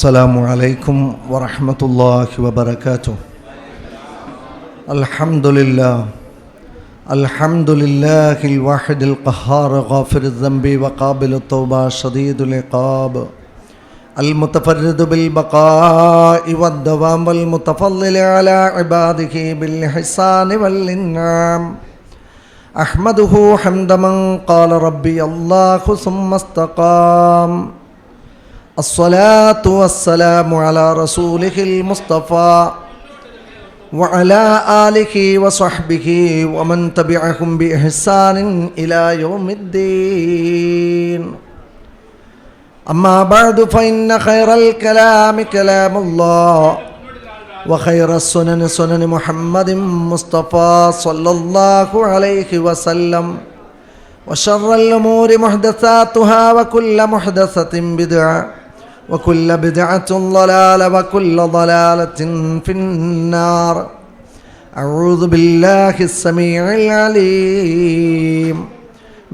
السلام عليكم ورحمة الله وبركاته. الحمد لله الواحد القهار غافر الذنب وقابل التوبة شديد العقاب المتفرد بالبقاء والدوام والمتفضل على عباده بالإحسان والإنعام. أحمده حمد من قال ربي الله ثم استقام. الصلاة والسلام على رسوله المصطفى وعلى آله وصحبه ومن تبعهم بإحسان إلى يوم الدين. أما بعد فإن خير الكلام كلام الله وخير السنن سنن محمد مصطفى صلى الله عليه وسلم وشر الأمور محدثاتها وكل محدثة بدعة وكل بدعة ضلالة وكل ضلالة في النار. أعوذ بالله السميع العليم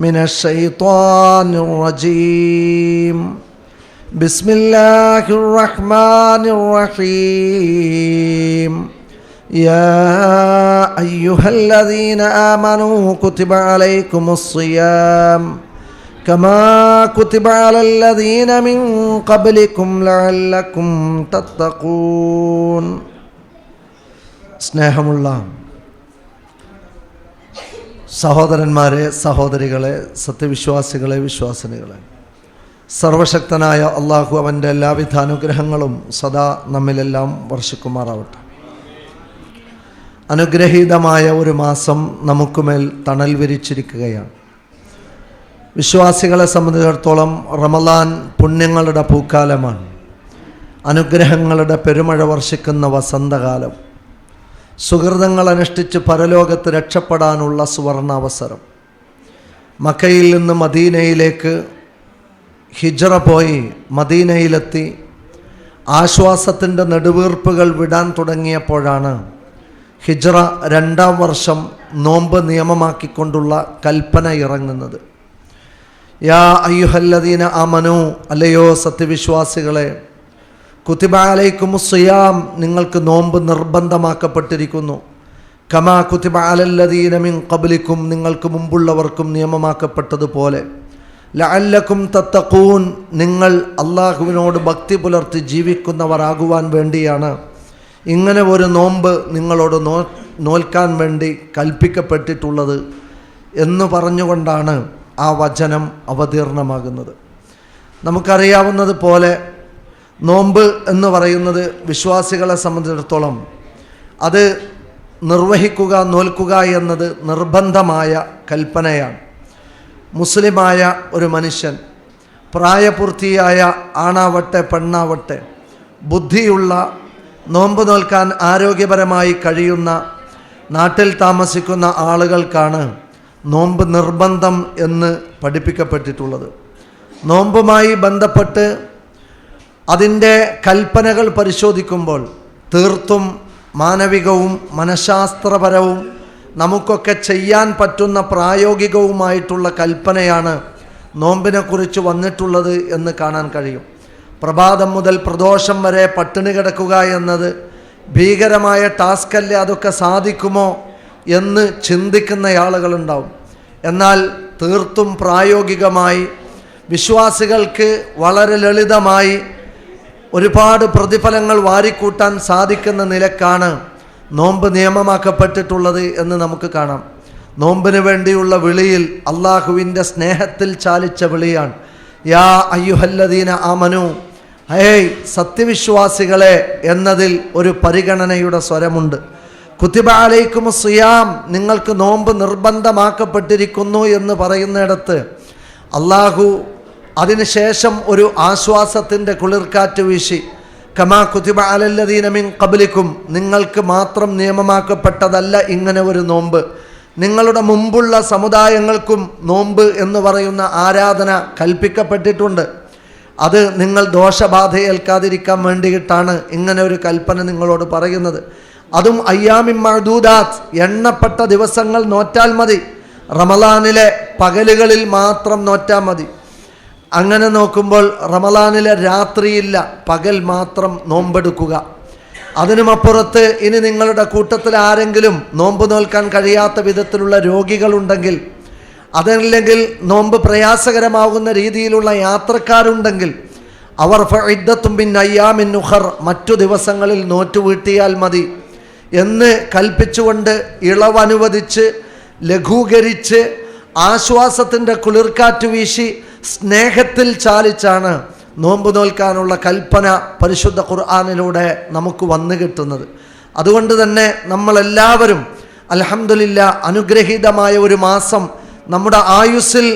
من الشيطان الرجيم. بسم الله الرحمن الرحيم. يا أيها الذين آمنوا كتب عليكم الصيام كما كتب على الذين من قبلكم لعلكم تتقون. സ്നേഹമുള്ള സഹോദരന്മാരെ, സഹോദരികളെ, സത്യവിശ്വാസികളെ, വിശ്വാസിനികളെ, സർവശക്തനായ അള്ളാഹു അവൻ്റെ എല്ലാവിധ അനുഗ്രഹങ്ങളും സദാ നമ്മിലെല്ലാം വർഷിക്കുമാറാവട്ടെ. അനുഗ്രഹീതമായ ഒരു മാസം നമുക്കുമേൽ തണൽ വിരിച്ചിരിക്കുകയാണ്. വിശ്വാസികളെ സംബന്ധിച്ചിടത്തോളം റമളാൻ പുണ്യങ്ങളുടെ പൂക്കാലമാണ്. അനുഗ്രഹങ്ങളുടെ പെരുമഴ വർഷിക്കുന്ന വസന്തകാലം. സുഹൃതങ്ങൾ അനുഷ്ഠിച്ച് പരലോകത്ത് രക്ഷപ്പെടാനുള്ള സുവർണാവസരം. മക്കയിൽ നിന്ന് മദീനയിലേക്ക് ഹിജ്റ പോയി മദീനയിലെത്തി ആശ്വാസത്തിൻ്റെ നെടുവീർപ്പുകൾ വിടാൻ തുടങ്ങിയപ്പോഴാണ് ഹിജ്റ 2-ാം വർഷം നോമ്പ് നിയമമാക്കിക്കൊണ്ടുള്ള കൽപ്പന ഇറങ്ങുന്നത്. യാ അയ്യുഹല്ലദീന ആമനു, അല്ലയോ സത്യവിശ്വാസികളെ, കുതിബ അലൈക്കുമുസ്സിയാം, നിങ്ങൾക്ക് നോമ്പ് നിർബന്ധമാക്കപ്പെട്ടിരിക്കുന്നു. കമാ കുതിബ അലല്ലദീന മിൻ ഖബ്ലിക്കും, നിങ്ങൾക്ക് മുമ്പുള്ളവർക്കും നിയമമാക്കപ്പെട്ടതുപോലെ. ലഅല്ലക്കും തത്തഖൂൻ, നിങ്ങൾ അള്ളാഹുവിനോട് ഭക്തി പുലർത്തി ജീവിക്കുന്നവരാകുവാൻ വേണ്ടിയാണ് ഇങ്ങനെ ഒരു നോമ്പ് നിങ്ങളോട് നോൽക്കാൻ വേണ്ടി കൽപ്പിക്കപ്പെട്ടിട്ടുള്ളത് എന്ന് പറഞ്ഞുകൊണ്ടാണ് ആ വചനം അവതീർണമാകുന്നത്. നമുക്കറിയാവുന്നത് പോലെ നോമ്പ് എന്ന് പറയുന്നത് വിശ്വാസികളെ സംബന്ധിച്ചിടത്തോളം അത് നിർവഹിക്കുക, നോൽക്കുക എന്നത് നിർബന്ധമായ കൽപ്പനയാണ്. മുസ്ലിമായ ഒരു മനുഷ്യൻ, പ്രായപൂർത്തിയായ ആണാവട്ടെ പെണ്ണാവട്ടെ, ബുദ്ധിയുള്ള, നോമ്പ് നോൽക്കാൻ ആരോഗ്യപരമായി കഴിയുന്ന നാട്ടിൽ താമസിക്കുന്ന ആളുകൾക്കാണ് നോമ്പ് നിർബന്ധം എന്ന് പഠിപ്പിക്കപ്പെട്ടിട്ടുള്ളത്. നോമ്പുമായി ബന്ധപ്പെട്ട് അതിൻ്റെ കൽപ്പനകൾ പരിശോധിക്കുമ്പോൾ തീർത്തും മാനവികവും മനഃശാസ്ത്രപരവും നമുക്കൊക്കെ ചെയ്യാൻ പറ്റുന്ന പ്രായോഗികവുമായിട്ടുള്ള കൽപ്പനയാണ് നോമ്പിനെക്കുറിച്ച് വന്നിട്ടുള്ളത് എന്ന് കാണാൻ കഴിയും. പ്രഭാതം മുതൽ പ്രദോഷം വരെ പട്ടിണി കിടക്കുക എന്നത് ഭീകരമായ ടാസ്കല്ലേ, അതൊക്കെ സാധിക്കുമോ എന്ന് ചിന്തിക്കുന്ന ആളുകളുണ്ടാവും. എന്നാൽ തീർത്തും പ്രായോഗികമായി വിശ്വാസികൾക്ക് വളരെ ലളിതമായി ഒരുപാട് പ്രതിഫലങ്ങൾ വാരിക്കൂട്ടാൻ സാധിക്കുന്ന നിലക്കാണ് നോമ്പ് നിയമമാക്കപ്പെട്ടിട്ടുള്ളത് എന്ന് നമുക്ക് കാണാം. നോമ്പിന് വേണ്ടിയുള്ള വിളിയിൽ അള്ളാഹുവിൻ്റെ സ്നേഹത്തിൽ ചാലിച്ച വിളിയാണ് യാ അയ്യുഹല്ലദീന ആമനു, ഹേയ് സത്യവിശ്വാസികളെ എന്നതിൽ ഒരു പരിഗണനയുടെ സ്വരമുണ്ട്. കുതിബ അലൈക്കുമുസ്സിയാം, നിങ്ങൾക്ക് നോമ്പ് നിർബന്ധമാക്കപ്പെട്ടിരിക്കുന്നു എന്ന് പറയുന്നിടത്ത് അള്ളാഹു അതിനുശേഷം ഒരു ആശ്വാസത്തിൻ്റെ കുളിർക്കാറ്റ് വീശി കമാ കുതിബ അലല്ലദീന മിൻ ഖബ്ലിക്കും, നിങ്ങൾക്ക് മാത്രം നിയമമാക്കപ്പെട്ടതല്ല ഇങ്ങനെ ഒരു നോമ്പ്, നിങ്ങളുടെ മുമ്പുള്ള സമുദായങ്ങൾക്കും നോമ്പ് എന്ന് പറയുന്ന ആരാധന കൽപ്പിക്കപ്പെട്ടിട്ടുണ്ട്. അത് നിങ്ങൾ ദോഷബാധയേൽക്കാതിരിക്കാൻ വേണ്ടിയിട്ടാണ് ഇങ്ങനെ ഒരു കൽപ്പന നിങ്ങളോട് പറയുന്നത്. അതും അയ്യാമിൻ മഅദൂദാത്ത്, എണ്ണപ്പെട്ട ദിവസങ്ങൾ നോറ്റാൽ മതി. റമളാനിലെ പകലുകളിൽ മാത്രം നോറ്റാൽ മതി. അങ്ങനെ നോക്കുമ്പോൾ റമളാനിലെ രാത്രിയില്ല, പകൽ മാത്രം നോമ്പെടുക്കുക. അതിനുമപ്പുറത്ത് ഇനി നിങ്ങളുടെ കൂട്ടത്തിൽ ആരെങ്കിലും നോമ്പ് നോൽക്കാൻ കഴിയാത്ത വിധത്തിലുള്ള രോഗികളുണ്ടെങ്കിൽ, അതല്ലെങ്കിൽ നോമ്പ് പ്രയാസകരമാകുന്ന രീതിയിലുള്ള യാത്രക്കാരുണ്ടെങ്കിൽ അവർ ഫഇദ്ദത്തും മിൻ അയ്യാമിൻ ഉഖർ, മറ്റു ദിവസങ്ങളിൽ നോറ്റു വീട്ടിയാൽ മതി എന്ന് കൽപ്പിച്ചുകൊണ്ട് ഇളവനുവദിച്ച് ലഘൂകരിച്ച് ആശ്വാസത്തിൻ്റെ കുളിർക്കാറ്റ് വീശി സ്നേഹത്തിൽ ചാലിച്ചാണ് നോമ്പ് നോൽക്കാനുള്ള കൽപ്പന പരിശുദ്ധ ഖുർആനിലൂടെ നമുക്ക് വന്നു കിട്ടുന്നത്. അതുകൊണ്ട് തന്നെ നമ്മളെല്ലാവരും അൽഹംദുലില്ലാ അനുഗ്രഹീതമായ ഒരു മാസം നമ്മുടെ ആയുസ്സിൽ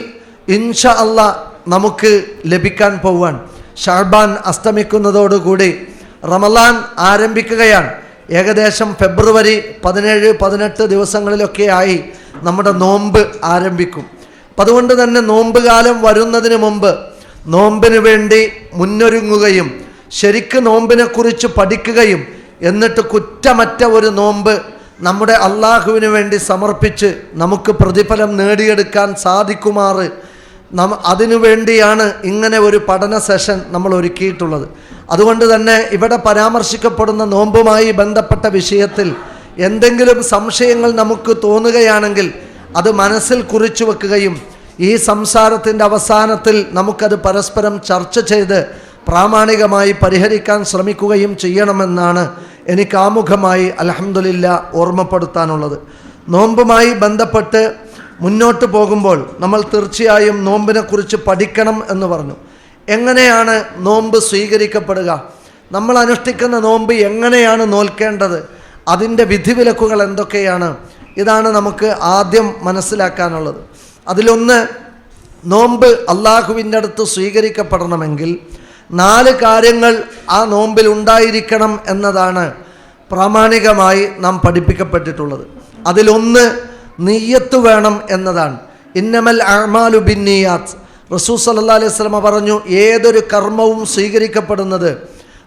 ഇൻഷാ അല്ലാഹ് നമുക്ക് ലഭിക്കാൻ പോവാൻ. ഷഅബാൻ അസ്തമിക്കുന്നതോടുകൂടി റമളാൻ ആരംഭിക്കുകയാണ്. ഏകദേശം ഫെബ്രുവരി 17-18 ദിവസങ്ങളിലൊക്കെയായി നമ്മുടെ നോമ്പ് ആരംഭിക്കും. അപ്പം അതുകൊണ്ട് തന്നെ നോമ്പ് കാലം വരുന്നതിന് മുമ്പ് നോമ്പിന് വേണ്ടി മുന്നൊരുങ്ങുകയും ശരിക്ക് നോമ്പിനെക്കുറിച്ച് പഠിക്കുകയും എന്നിട്ട് കുറ്റമറ്റ ഒരു നോമ്പ് നമ്മുടെ അള്ളാഹുവിന് വേണ്ടി സമർപ്പിച്ച് നമുക്ക് പ്രതിഫലം നേടിയെടുക്കാൻ സാധിക്കുമാറ് അതിനു വേണ്ടിയാണ് ഇങ്ങനെ ഒരു പഠന സെഷൻ നമ്മൾ ഒരുക്കിയിട്ടുള്ളത്. അതുകൊണ്ട് തന്നെ ഇവിടെ പരാമർശിക്കപ്പെടുന്ന നോമ്പുമായി ബന്ധപ്പെട്ട വിഷയത്തിൽ എന്തെങ്കിലും സംശയങ്ങൾ നമുക്ക് തോന്നുകയാണെങ്കിൽ അത് മനസ്സിൽ കുറിച്ചു വെക്കുകയും ഈ സംസാരത്തിൻ്റെ അവസാനത്തിൽ നമുക്കത് പരസ്പരം ചർച്ച ചെയ്ത് പ്രാമാണികമായി പരിഹരിക്കാൻ ശ്രമിക്കുകയും ചെയ്യണമെന്നാണ് എനിക്ക് ആമുഖമായി അൽഹംദുലില്ലാ ഓർമ്മപ്പെടുത്താനുള്ളത്. നോമ്പുമായി ബന്ധപ്പെട്ട് മുന്നോട്ട് പോകുമ്പോൾ നമ്മൾ തീർച്ചയായും നോമ്പിനെക്കുറിച്ച് പഠിക്കണം എന്ന് പറഞ്ഞു. എങ്ങനെയാണ് നോമ്പ് സ്വീകരിക്കപ്പെടുക, നമ്മൾ അനുഷ്ഠിക്കുന്ന നോമ്പ് എങ്ങനെയാണ് നോൽക്കേണ്ടത്, അതിൻ്റെ വിധിവിലക്കുകൾ എന്തൊക്കെയാണ്, ഇതാണ് നമുക്ക് ആദ്യം മനസ്സിലാക്കാനുള്ളത്. അതിലൊന്ന്, നോമ്പ് അള്ളാഹുവിൻ്റെ അടുത്ത് സ്വീകരിക്കപ്പെടണമെങ്കിൽ 4 കാര്യങ്ങൾ ആ നോമ്പിൽ ഉണ്ടായിരിക്കണം എന്നതാണ് പ്രാമാണികമായി നാം പഠിപ്പിക്കപ്പെട്ടിട്ടുള്ളത്. അതിലൊന്ന് നിയ്യത്ത് വേണം എന്നതാണ്. ഇന്നമൽ അഅ്മാലു ബിന്നിയാത്ത്, റസൂൽ സല്ലല്ലാഹു അലൈഹി വസല്ലം പറഞ്ഞു, ഏതൊരു കർമ്മവും സ്വീകരിക്കപ്പെടുന്നത്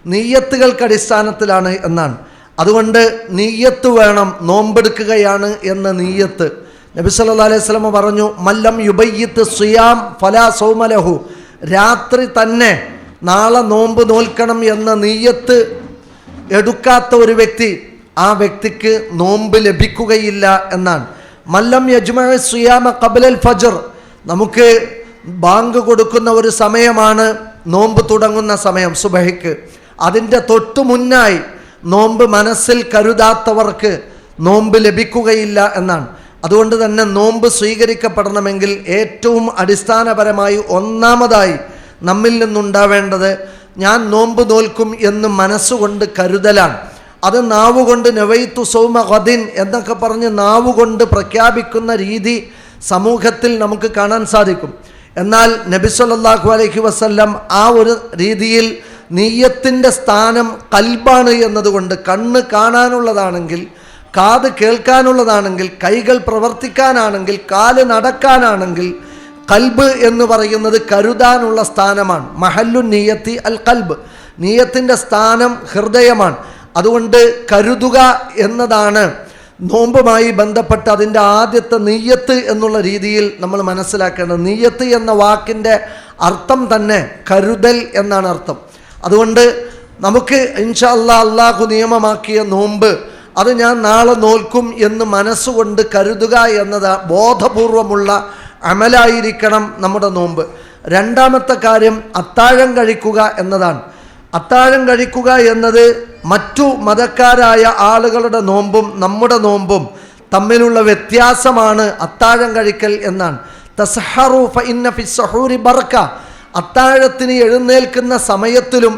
നിയ്യത്തുകൾക്ക് അടിസ്ഥാനത്തിലാണ് എന്നാണ്. അതുകൊണ്ട് നിയ്യത്ത് വേണം, നോമ്പെടുക്കുകയാണ് എന്ന നിയ്യത്ത്. നബി സല്ലല്ലാഹു അലൈഹി വസല്ലം പറഞ്ഞു, മല്ലം യുബയ്യിത്ത് സിയാം ഫലാ സൗമ ലഹു, രാത്രി തന്നെ നാളെ നോമ്പ് നോൽക്കണം എന്ന നിയ്യത്ത് എടുക്കാത്ത ഒരു വ്യക്തി, ആ വ്യക്തിക്ക് നോമ്പ് ലഭിക്കുകയില്ല എന്നാണ്. മല്ലം യജ്മഅ സിയാമ ഖബ്ലൽ ഫജ്ർ, നമുക്ക് ബാങ്ക് കൊടുക്കുന്ന ഒരു സമയമാണ് നോമ്പ് തുടങ്ങുന്ന സമയം സുബഹിക്ക്, അതിൻ്റെ തൊട്ടു മുന്നായി നോമ്പ് മനസ്സിൽ കരുതാത്തവർക്ക് നോമ്പ് ലഭിക്കുകയില്ല എന്നാണ്. അതുകൊണ്ട് തന്നെ നോമ്പ് സ്വീകരിക്കപ്പെടണമെങ്കിൽ ഏറ്റവും അടിസ്ഥാനപരമായി ഒന്നാമതായി നമ്മിൽ നിന്നുണ്ടാവേണ്ടത് ഞാൻ നോമ്പ് നോൽക്കും എന്ന് മനസ്സുകൊണ്ട് കരുതലാണ്. അത് നാവുകൊണ്ട് നവൈത്തു സൗമ ഗദിൻ എന്നൊക്കെ പറഞ്ഞ് നാവുകൊണ്ട് പ്രഖ്യാപിക്കുന്ന രീതി സമൂഹത്തിൽ നമുക്ക് കാണാൻ സാധിക്കും. എന്നാൽ നബി സല്ലല്ലാഹു അലൈഹി വസല്ലം ആ ഒരു രീതിയിൽ നിയ്യത്തിൻ്റെ സ്ഥാനം കൽബാണ് എന്നതുകൊണ്ട്, കണ്ണ് കാണാനുള്ളതാണെങ്കിൽ, കാത് കേൾക്കാനുള്ളതാണെങ്കിൽ, കൈകൾ പ്രവർത്തിക്കാനാണെങ്കിൽ, കാല് നടക്കാനാണെങ്കിൽ, കൽബ് എന്ന് പറയുന്നത് കരുതാനുള്ള സ്ഥാനമാണ്. മഹല്ലു നിയ്യത്തി അൽ കൽബ്, നിയ്യത്തിൻ്റെ സ്ഥാനം ഹൃദയമാണ്. അതുകൊണ്ട് കരുതുക എന്നതാണ് നോമ്പുമായി ബന്ധപ്പെട്ട് അതിൻ്റെ ആദ്യത്തെ നിയ്യത്ത് എന്നുള്ള രീതിയിൽ നമ്മൾ മനസ്സിലാക്കേണ്ടത്. നിയ്യത്ത് എന്ന വാക്കിൻ്റെ അർത്ഥം തന്നെ കരുതൽ എന്നാണ് അർത്ഥം. അതുകൊണ്ട് നമുക്ക് ഇൻഷാ അല്ലാഹ് അള്ളാഹു നിയമമാക്കിയ നോമ്പ് അത് ഞാൻ നാളെ നോൽക്കും എന്ന് മനസ്സുകൊണ്ട് കരുതുക എന്നത് ബോധപൂർവമുള്ള അമലായിരിക്കണം നമ്മുടെ നോമ്പ്. രണ്ടാമത്തെ കാര്യം അത്താഴം കഴിക്കുക എന്നതാണ്. അത്താഴം കഴിക്കുക എന്നത് മറ്റു മതക്കാരായ ആളുകളുടെ നോമ്പും നമ്മുടെ നോമ്പും തമ്മിലുള്ള വ്യത്യാസമാണ് അത്താഴം കഴിക്കൽ എന്നാണ്. തസ്ഹറു ഫഇന്ന ഫിസ്സഹൂരി ബർക, അത്താഴത്തിന് എഴുന്നേൽക്കുന്ന സമയത്തിലും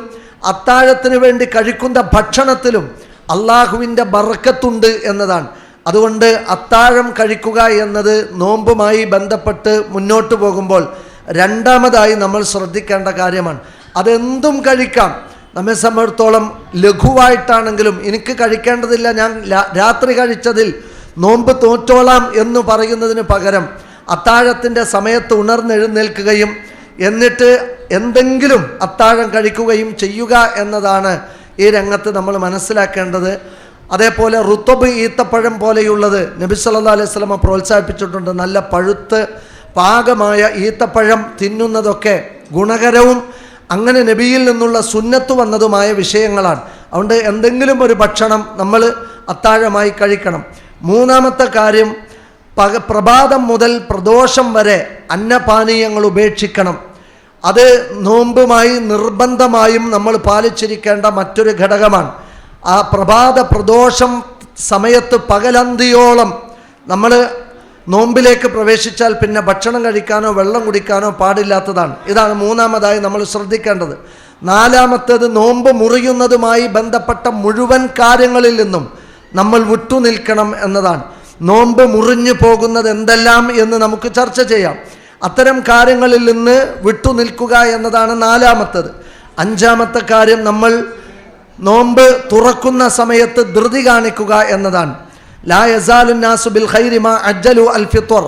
അത്താഴത്തിന് വേണ്ടി കഴിക്കുന്ന ഭക്ഷണത്തിലും അള്ളാഹുവിൻ്റെ ബർക്കത്തുണ്ട് എന്നതാണ്. അതുകൊണ്ട് അത്താഴം കഴിക്കുക എന്നത് നോമ്പുമായി ബന്ധപ്പെട്ട് മുന്നോട്ട് പോകുമ്പോൾ രണ്ടാമതായി നമ്മൾ ശ്രദ്ധിക്കേണ്ട കാര്യമാണ്. അതെന്തും കഴിക്കാം, നമ്മെ സംബന്ധിച്ചിടത്തോളം ലഘുവായിട്ടാണെങ്കിലും എനിക്ക് കഴിക്കേണ്ടതില്ല, ഞാൻ രാത്രി കഴിച്ചതിൽ നോമ്പ് തോറ്റോളാം എന്ന് പറയുന്നതിന് പകരം അത്താഴത്തിൻ്റെ സമയത്ത് ഉണർന്നെഴുന്നേൽക്കുകയും എന്നിട്ട് എന്തെങ്കിലും അത്താഴം കഴിക്കുകയും ചെയ്യുക എന്നതാണ് ഈ രംഗത്ത് നമ്മൾ മനസ്സിലാക്കേണ്ടത്. അതേപോലെ റുത്തബ്, ഈത്തപ്പഴം പോലെയുള്ളത് നബി സല്ലല്ലാഹു അലൈഹി വസല്ലം പ്രോത്സാഹിപ്പിച്ചിട്ടുണ്ട്. നല്ല പഴുത്ത് പാകമായ ഈത്തപ്പഴം തിന്നുന്നതൊക്കെ ഗുണകരവും അങ്ങനെ നബിയിൽ നിന്നുള്ള സുന്നത്ത് വന്നതുമായ വിഷയങ്ങളാണ്. അതുകൊണ്ട് എന്തെങ്കിലും ഒരു ഭക്ഷണം നമ്മൾ അത്താഴമായി കഴിക്കണം. മൂന്നാമത്തെ കാര്യം, പ്രഭാതം മുതൽ പ്രദോഷം വരെ അന്നപാനീയങ്ങൾ ഉപേക്ഷിക്കണം. അത് നോമ്പുമായി നിർബന്ധമായും നമ്മൾ പാലിച്ചിരിക്കേണ്ട മറ്റൊരു ഘടകമാണ്. ആ പ്രദോഷം സമയത്ത് പകലന്തിയോളം നമ്മൾ നോമ്പിലേക്ക് പ്രവേശിച്ചാൽ പിന്നെ ഭക്ഷണം കഴിക്കാനോ വെള്ളം കുടിക്കാനോ പാടില്ലാത്തതാണ്. ഇതാണ് മൂന്നാമതായി നമ്മൾ ശ്രദ്ധിക്കേണ്ടത്. നാലാമത്തേത്, നോമ്പ് മുറിയുന്നതുമായി ബന്ധപ്പെട്ട മുഴുവൻ കാര്യങ്ങളിൽ നിന്നും നമ്മൾ വിട്ടുനിൽക്കണം എന്നതാണ്. നോമ്പ് മുറിഞ്ഞു പോകുന്നത് എന്തെല്ലാം എന്ന് നമുക്ക് ചർച്ച ചെയ്യാം. അത്തരം കാര്യങ്ങളിൽ നിന്ന് വിട്ടുനിൽക്കുക എന്നതാണ് നാലാമത്തേത്. അഞ്ചാമത്തെ കാര്യം, നമ്മൾ നോമ്പ് തുറക്കുന്ന സമയത്ത് ധൃതി കാണിക്കുക എന്നതാണ്. ലാ യസാലു നാസു ബിൽ ഖൈരി മാ അജ്ജലു അൽ ഫിത്ർ.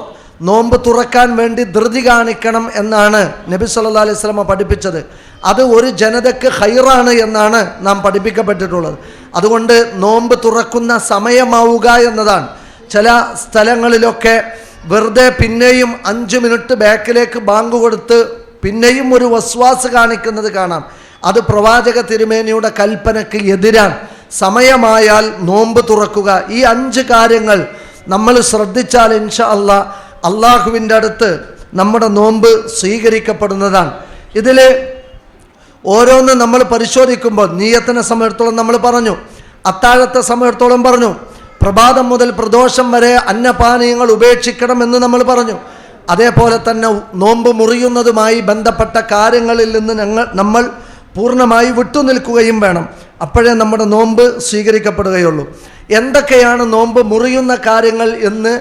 നോമ്പ് തുറക്കാൻ വേണ്ടി ധൃതി കാണിക്കണം എന്നാണ് നബി സല്ലല്ലാഹു അലൈഹി വസല്ലം പഠിപ്പിച്ചത്. അത് ഒരു ജനതയ്ക്ക് ഖൈറാണ് എന്നാണ് നാം പഠിപ്പിക്കപ്പെട്ടിട്ടുള്ളത്. അതുകൊണ്ട് നോമ്പ് തുറക്കുന്ന സമയമാവുക എന്നതാണ്. ചില സ്ഥലങ്ങളിലൊക്കെ വെറുതെ പിന്നെയും 5 മിനിറ്റ് ബാക്കിലേക്ക് ബാങ്ക് കൊടുത്ത് പിന്നെയും ഒരു വസ്വാസ് കാണിക്കുന്നത് കാണാം. അത് പ്രവാചക തിരുമേനിയുടെ കൽപ്പനയ്ക്ക് എതിരാണ്. സമയമായാൽ നോമ്പ് തുറക്കുക. ഈ 5 കാര്യങ്ങൾ നമ്മൾ ശ്രദ്ധിച്ചാൽ ഇൻഷാ അല്ലാഹ് അള്ളാഹുവിൻ്റെ അടുത്ത് നമ്മുടെ നോമ്പ് സ്വീകരിക്കപ്പെടുന്നതാണ്. ഇതിൽ ഓരോന്ന് നമ്മൾ പരിശോധിക്കുമ്പോൾ നീയത്തിനെ സംബന്ധിച്ചിടത്തോളം നമ്മൾ പറഞ്ഞു, അത്താഴത്തെ സംബന്ധിച്ചിടത്തോളം പറഞ്ഞു, പ്രഭാതം മുതൽ പ്രദോഷം വരെ അന്നപാനീയങ്ങൾ ഉപേക്ഷിക്കണമെന്ന് നമ്മൾ പറഞ്ഞു. അതേപോലെ തന്നെ നോമ്പ് മുറിയുന്നതുമായി ബന്ധപ്പെട്ട കാര്യങ്ങളിൽ നിന്ന് നമ്മൾ പൂർണ്ണമായി വിട്ടുനിൽക്കുകയും വേണം. അപ്പോഴേ നമ്മുടെ നോമ്പ് സ്വീകരിക്കപ്പെടുകയുള്ളൂ. എന്തൊക്കെയാണ് നോമ്പ് മുറിയുന്ന കാര്യങ്ങൾ എന്ന്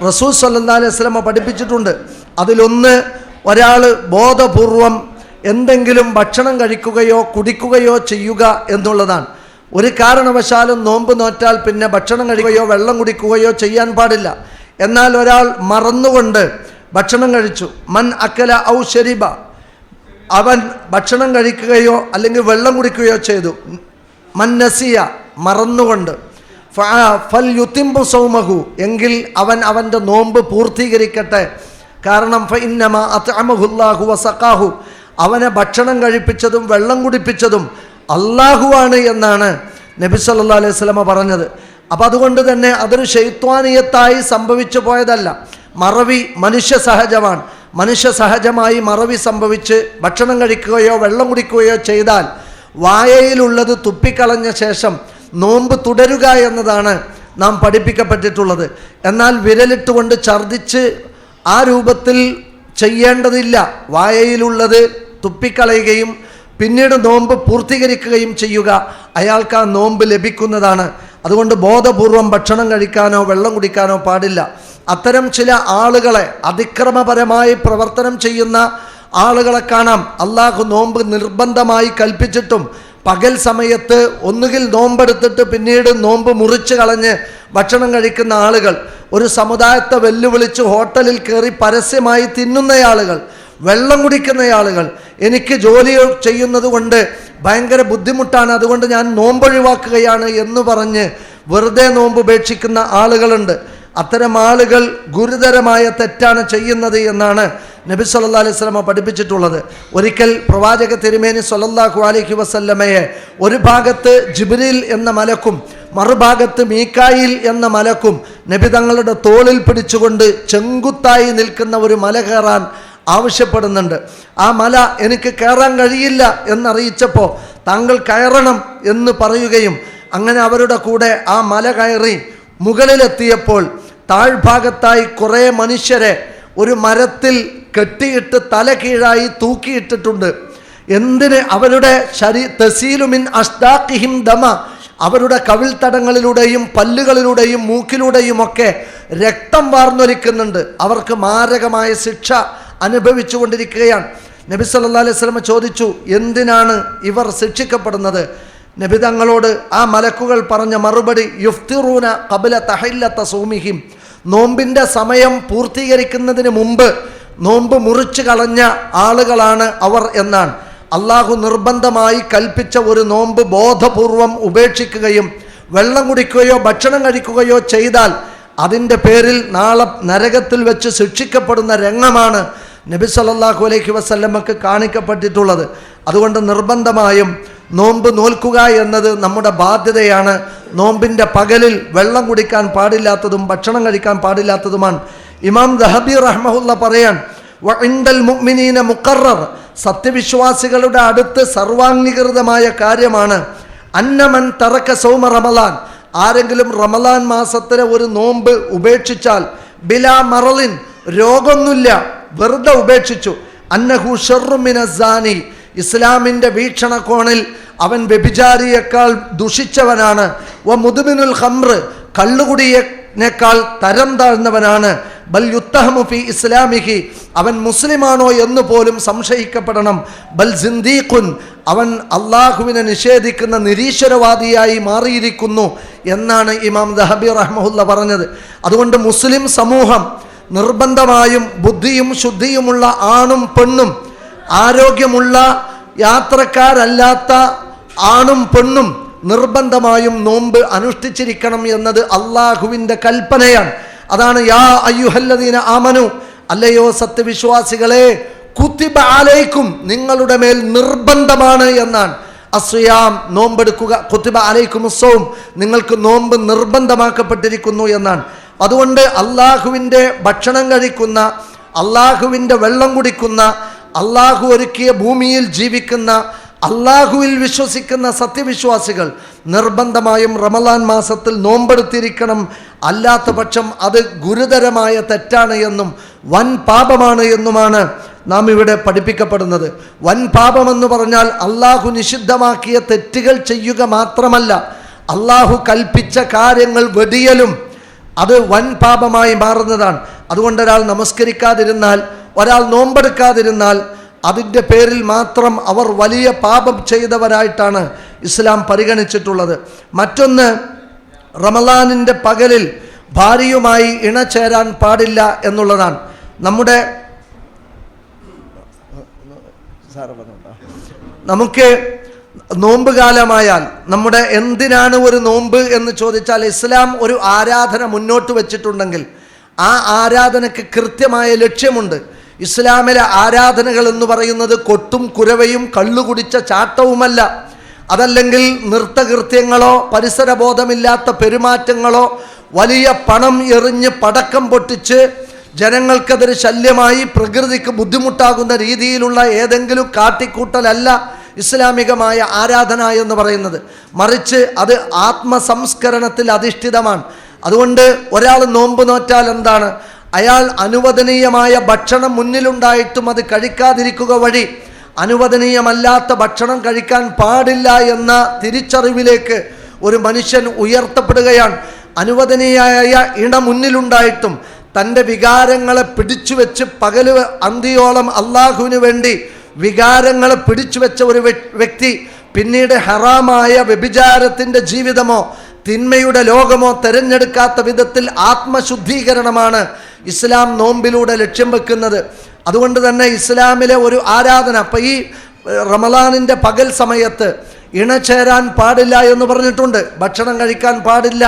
റസൂൽ സല്ലല്ലാഹു അലൈഹി വസല്ലം പഠിപ്പിച്ചിട്ടുണ്ട്. അതിലൊന്ന്, ഒരാൾ ബോധപൂർവം എന്തെങ്കിലും ഭക്ഷണം കഴിക്കുകയോ കുടിക്കുകയോ ചെയ്യുക എന്നുള്ളതാണ്. ഒരു കാരണവശാലും നോമ്പ് നോറ്റാൽ പിന്നെ ഭക്ഷണം കഴിക്കുകയോ വെള്ളം കുടിക്കുകയോ ചെയ്യാൻ പാടില്ല. എന്നാൽ ഒരാൾ മറന്നുകൊണ്ട് ഭക്ഷണം കഴിച്ചു, മൻ അക്കല ഔ ശരിബ, അവൻ ഭക്ഷണം കഴിക്കുകയോ അല്ലെങ്കിൽ വെള്ളം കുടിക്കുകയോ ചെയ്തു, മൻ നസിയ, മറന്നുകൊണ്ട്, ഫൽ യുതിംബു സൗമഹു, എങ്കിൽ അവൻ അവൻ്റെ നോമ്പ് പൂർത്തീകരിക്കട്ടെ. കാരണം ഫഇന്നമാ അത്അമഹുല്ലാഹു വസഖാഹു, അവനെ ഭക്ഷണം കഴിപ്പിച്ചതും വെള്ളം കുടിപ്പിച്ചതും അള്ളാഹുവാണ് എന്നാണ് നബി സല്ലല്ലാഹു അലൈഹി വസല്ലം പറഞ്ഞത്. അപ്പം അതുകൊണ്ട് തന്നെ അതൊരു ശൈത്വാനിയത്തായി സംഭവിച്ചു പോയതല്ല. മറവി മനുഷ്യ സഹജമാണ്. മനുഷ്യ സഹജമായി മറവി സംഭവിച്ച് ഭക്ഷണം കഴിക്കുകയോ വെള്ളം കുടിക്കുകയോ ചെയ്താൽ വായയിലുള്ളത് തുപ്പിക്കളഞ്ഞ ശേഷം നോമ്പ് തുടരുക എന്നതാണ് നാം പഠിപ്പിക്കപ്പെട്ടിട്ടുള്ളത്. എന്നാൽ വിരലിട്ടുകൊണ്ട് ഛർദിച്ച് ആ രൂപത്തിൽ ചെയ്യേണ്ടതില്ല. വായയിലുള്ളത് തുപ്പിക്കളയുകയും പിന്നീട് നോമ്പ് പൂർത്തീകരിക്കുകയും ചെയ്യുക, അയാൾക്ക് ആ നോമ്പ് ലഭിക്കുന്നതാണ്. അതുകൊണ്ട് ബോധപൂർവം ഭക്ഷണം കഴിക്കാനോ വെള്ളം കുടിക്കാനോ പാടില്ല. അത്തരം ചില ആളുകളെ, അതിക്രമപരമായി പ്രവർത്തനം ചെയ്യുന്ന ആളുകളെ കാണാം. അള്ളാഹു നോമ്പ് നിർബന്ധമായി കൽപ്പിച്ചിട്ടും പകൽ സമയത്ത് ഒന്നുകിൽ നോമ്പെടുത്തിട്ട് പിന്നീട് നോമ്പ് മുറിച്ച് കളഞ്ഞ് ഭക്ഷണം കഴിക്കുന്ന ആളുകൾ, ഒരു സമുദായത്തെ വെല്ലുവിളിച്ച് ഹോട്ടലിൽ കയറി പരസ്യമായി തിന്നുന്ന ആളുകൾ, വെള്ളം കുടിക്കുന്ന ആളുകൾ, എനിക്ക് ജോലി ചെയ്യുന്നത് കൊണ്ട് ഭയങ്കര ബുദ്ധിമുട്ടാണ് അതുകൊണ്ട് ഞാൻ നോമ്പൊഴിവാക്കുകയാണ് എന്ന് പറഞ്ഞ് വെറുതെ നോമ്പ് ഉപേക്ഷിക്കുന്ന ആളുകളുണ്ട്. അത്തരം ആളുകൾ ഗുരുതരമായ തെറ്റാണ് ചെയ്യുന്നത് എന്നാണ് നബി സല്ലല്ലാഹു അലൈഹി വസല്ലം പഠിപ്പിച്ചിട്ടുള്ളത്. ഒരിക്കൽ പ്രവാചക തിരുമേനി സല്ലല്ലാഹു അലൈഹി വസല്ലമയെ ഒരു ഭാഗത്ത് ജിബ്രീൽ എന്ന മലക്കും മറുഭാഗത്ത് മീകായിൽ എന്ന മലക്കും നബി തങ്ങളുടെ തോളിൽ പിടിച്ചുകൊണ്ട് ചെങ്കുത്തായി നിൽക്കുന്ന ഒരു മല കയറാൻ ആവശ്യപ്പെടുന്നുണ്ട്. ആ മല എനിക്ക് കയറാൻ കഴിയില്ല എന്നറിയിച്ചപ്പോൾ താങ്കൾ കയറണം എന്ന് പറയുകയും അങ്ങനെ അവരുടെ കൂടെ ആ മല കയറി മുകളിലെത്തിയപ്പോൾ താഴ്ഭാഗത്തായി കുറേ മനുഷ്യരെ ഒരു മരത്തിൽ കെട്ടിയിട്ട് തല കീഴായി തൂക്കിയിട്ടിട്ടുണ്ട്. എന്തിന്? അവരുടെ തസീലുമിൻ അഷ്ദാഖിഹിം ദമ, അവരുടെ കവിൾത്തടങ്ങളിലൂടെയും പല്ലുകളിലൂടെയും മൂക്കിലൂടെയുമൊക്കെ രക്തം വാർന്നൊലിക്കുന്നുണ്ട്. അവർക്ക് മാരകമായ ശിക്ഷ അനുഭവിച്ചു കൊണ്ടിരിക്കുകയാണ്. നബി സല്ലല്ലാഹു അലൈഹി വസല്ലം ചോദിച്ചു, എന്തിനാണ് ഇവർ ശിക്ഷിക്കപ്പെടുന്നത്? നബി തങ്ങളോട് ആ മലക്കുകൾ പറഞ്ഞ മറുപടി, യുഫ്തിറൂന ഖബ്ല തഹില്ലത സൗമിഹിം, നോമ്പിൻ്റെ സമയം പൂർത്തീകരിക്കുന്നതിന് മുമ്പ് നോമ്പ് മുറിച്ചു കളഞ്ഞ ആളുകളാണ് അവർ എന്നാണ്. അള്ളാഹു നിർബന്ധമായി കൽപ്പിച്ച ഒരു നോമ്പ് ബോധപൂർവം ഉപേക്ഷിക്കുകയും വെള്ളം കുടിക്കുകയോ ഭക്ഷണം കഴിക്കുകയോ ചെയ്താൽ അതിൻ്റെ പേരിൽ നാളെ നരകത്തിൽ വെച്ച് ശിക്ഷിക്കപ്പെടുന്ന രംഗമാണ് നബി സല്ലല്ലാഹു അലൈഹി വസല്ലമക്ക് കാണിക്കപ്പെട്ടിട്ടുള്ളത്. അതുകൊണ്ട് നിർബന്ധമായും നോമ്പ് നോൽക്കുക എന്നത് നമ്മുടെ ബാധ്യതയാണ്. നോമ്പിൻ്റെ പകലിൽ വെള്ളം കുടിക്കാൻ പാടില്ലാത്തതും ഭക്ഷണം കഴിക്കാൻ പാടില്ലാത്തതുമാണ്. ഇമാം ദഹബി റഹ്മഹുല്ല പറയാൻ, വഇൻദൽ മുഅ്മിനീന മുഖറർ, സത്യവിശ്വാസികളുടെ അടുത്ത് സർവാംഗീകൃതമായ കാര്യമാണ്, അന്നമൻ തറക സൗമ റമളാൻ, ആരെങ്കിലും റമളാൻ മാസത്തിലെ ഒരു നോമ്പ് ഉപേക്ഷിച്ചാൽ, ബിലാ മറലിൻ, രോഗമൊന്നുമില്ല, വെറുതെ ഉപേക്ഷിച്ചു, അന്നഹു ശർറു മിനസ്സാനി, ഇസ്ലാമിൻ്റെ വീക്ഷണകോണിൽ അവൻ വ്യഭിചാരിയേക്കാൾ ദുഷിച്ചവനാണ്, വ മുദ്മിനുൽ ഖംർ, കള്ളുകുടിയേക്കാൾ തരം താഴ്ന്നവനാണ്, ബൽ യുത്തഹമു ഫി ഇസ്ലാമിഹി, അവൻ മുസ്ലിമാണോ എന്ന് പോലും സംശയിക്കപ്പെടണം, ബൽ സിന്ദീഖുൻ, അവൻ അള്ളാഹുവിനെ നിഷേധിക്കുന്ന നിരീശ്വരവാദിയായി മാറിയിരിക്കുന്നു എന്നാണ് ഇമാം ദഹബി റഹ്മഹുല്ല പറഞ്ഞത്. അതുകൊണ്ട് മുസ്ലിം സമൂഹം നിർബന്ധമായും ബുദ്ധിയും ശുദ്ധിയുമുള്ള ആണും പെണ്ണും, ആരോഗ്യമുള്ള യാത്രക്കാരല്ലാത്ത ആണും പെണ്ണും നിർബന്ധമായും നോമ്പ് അനുഷ്ഠിച്ചിരിക്കണം എന്നത് അള്ളാഹുവിൻ്റെ കൽപ്പനയാണ്. അതാണ് യാ അയ്യുഹല്ലദീന ആമനു, അല്ലയോ സത്യവിശ്വാസികളെ, കുത്തിബ അലൈക്കും, നിങ്ങളുടെ മേൽ നിർബന്ധമാണ് എന്നാണ്. അസ്യാം, നോമ്പെടുക്കുക, കുത്തിബ അലൈക്കും അസ്സൗം, നിങ്ങൾക്ക് നോമ്പ് നിർബന്ധമാക്കപ്പെട്ടിരിക്കുന്നു എന്നാണ്. അതുകൊണ്ട് അള്ളാഹുവിൻ്റെ ഭക്ഷണം കഴിക്കുന്ന, അള്ളാഹുവിൻ്റെ വെള്ളം കുടിക്കുന്ന, അള്ളാഹു ഒരുക്കിയ ഭൂമിയിൽ ജീവിക്കുന്ന, അള്ളാഹുവിൽ വിശ്വസിക്കുന്ന സത്യവിശ്വാസികൾ നിർബന്ധമായും റമളാൻ മാസത്തിൽ നോമ്പെടുത്തിരിക്കണം. അല്ലാത്ത പക്ഷം അത് ഗുരുതരമായ തെറ്റാണ് എന്നും വൻ പാപമാണ് എന്നുമാണ് നാം ഇവിടെ പഠിപ്പിക്കപ്പെടുന്നത്. വൻ പാപമെന്ന് പറഞ്ഞാൽ അള്ളാഹു നിഷിദ്ധമാക്കിയ തെറ്റുകൾ ചെയ്യുക മാത്രമല്ല, അള്ളാഹു കൽപ്പിച്ച കാര്യങ്ങൾ വെടിയലും അത് വൻ പാപമായി മാറുന്നതാണ്. അതുകൊണ്ട് ഒരാൾ നമസ്കരിക്കാതിരുന്നാൽ, ഒരാൾ നോമ്പെടുക്കാതിരുന്നാൽ അതിൻ്റെ പേരിൽ മാത്രം അവർ വലിയ പാപം ചെയ്തവരായിട്ടാണ് ഇസ്ലാം പരിഗണിച്ചിട്ടുള്ളത്. മറ്റൊന്ന്, റമളാനിൻ്റെ പകലിൽ ഭാര്യയുമായി ഇണചേരാൻ പാടില്ല എന്നുള്ളതാണ്. നമുക്ക് നോമ്പ് കാലമായാൽ നമ്മുടെ എന്തിനാണ് ഒരു നോമ്പ് എന്ന് ചോദിച്ചാൽ, ഇസ്ലാം ഒരു ആരാധന മുന്നോട്ട് വച്ചിട്ടുണ്ടെങ്കിൽ ആ ആരാധനയ്ക്ക് കൃത്യമായ ലക്ഷ്യമുണ്ട്. ഇസ്ലാമിലെ ആരാധനകൾ എന്ന് പറയുന്നത് കൊട്ടും കുരവയും കള്ളുകുടിച്ച ചാട്ടവുമല്ല, അതല്ലെങ്കിൽ നൃത്തകൃത്യങ്ങളോ പരിസരബോധമില്ലാത്ത പെരുമാറ്റങ്ങളോ വലിയ പണം എറിഞ്ഞ് പടക്കം പൊട്ടിച്ച് ജനങ്ങൾക്കതൊരു ശല്യമായി പ്രകൃതിക്ക് ബുദ്ധിമുട്ടാകുന്ന രീതിയിലുള്ള ഏതെങ്കിലും കാട്ടിക്കൂട്ടലല്ല ഇസ്ലാമികമായ ആരാധന എന്ന് പറയുന്നത്. മറിച്ച് അത് ആത്മസംസ്കരണത്തിൽ അധിഷ്ഠിതമാണ്. അതുകൊണ്ട് ഒരാൾ നോമ്പ് നോറ്റാൽ എന്താണ്, അയാൾ അനുവദനീയമായ ഭക്ഷണം മുന്നിലുണ്ടായിട്ടും അത് കഴിക്കാതിരിക്കുക വഴി അനുവദനീയമല്ലാത്ത ഭക്ഷണം കഴിക്കാൻ പാടില്ല എന്ന തിരിച്ചറിവിലേക്ക് ഒരു മനുഷ്യൻ ഉയർത്തപ്പെടുകയാണ്. അനുവദനീയമായ ഇണ മുന്നിലുണ്ടായിട്ടും തൻ്റെ വികാരങ്ങളെ പിടിച്ചു വെച്ച് പകല് അന്തിയോളം അള്ളാഹുവിന് വേണ്ടി വികാരങ്ങളെ പിടിച്ചു വെച്ച ഒരു വ്യക്തി പിന്നീട് ഹറാമായ വ്യഭിചാരത്തിൻ്റെ ജീവിതമോ തിന്മയുടെ ലോകമോ തിരഞ്ഞെടുക്കാത്ത വിധത്തിൽ ആത്മശുദ്ധീകരണമാണ് ഇസ്ലാം നോമ്പിലൂടെ ലക്ഷ്യം വെക്കുന്നത്. അതുകൊണ്ട് തന്നെ ഇസ്ലാമിലെ ഒരു ആരാധന, അപ്പം ഈ റമളാനിൻ്റെ പകൽ സമയത്ത് ഇണചേരാൻ പാടില്ല എന്ന് പറഞ്ഞിട്ടുണ്ട്, ഭക്ഷണം കഴിക്കാൻ പാടില്ല,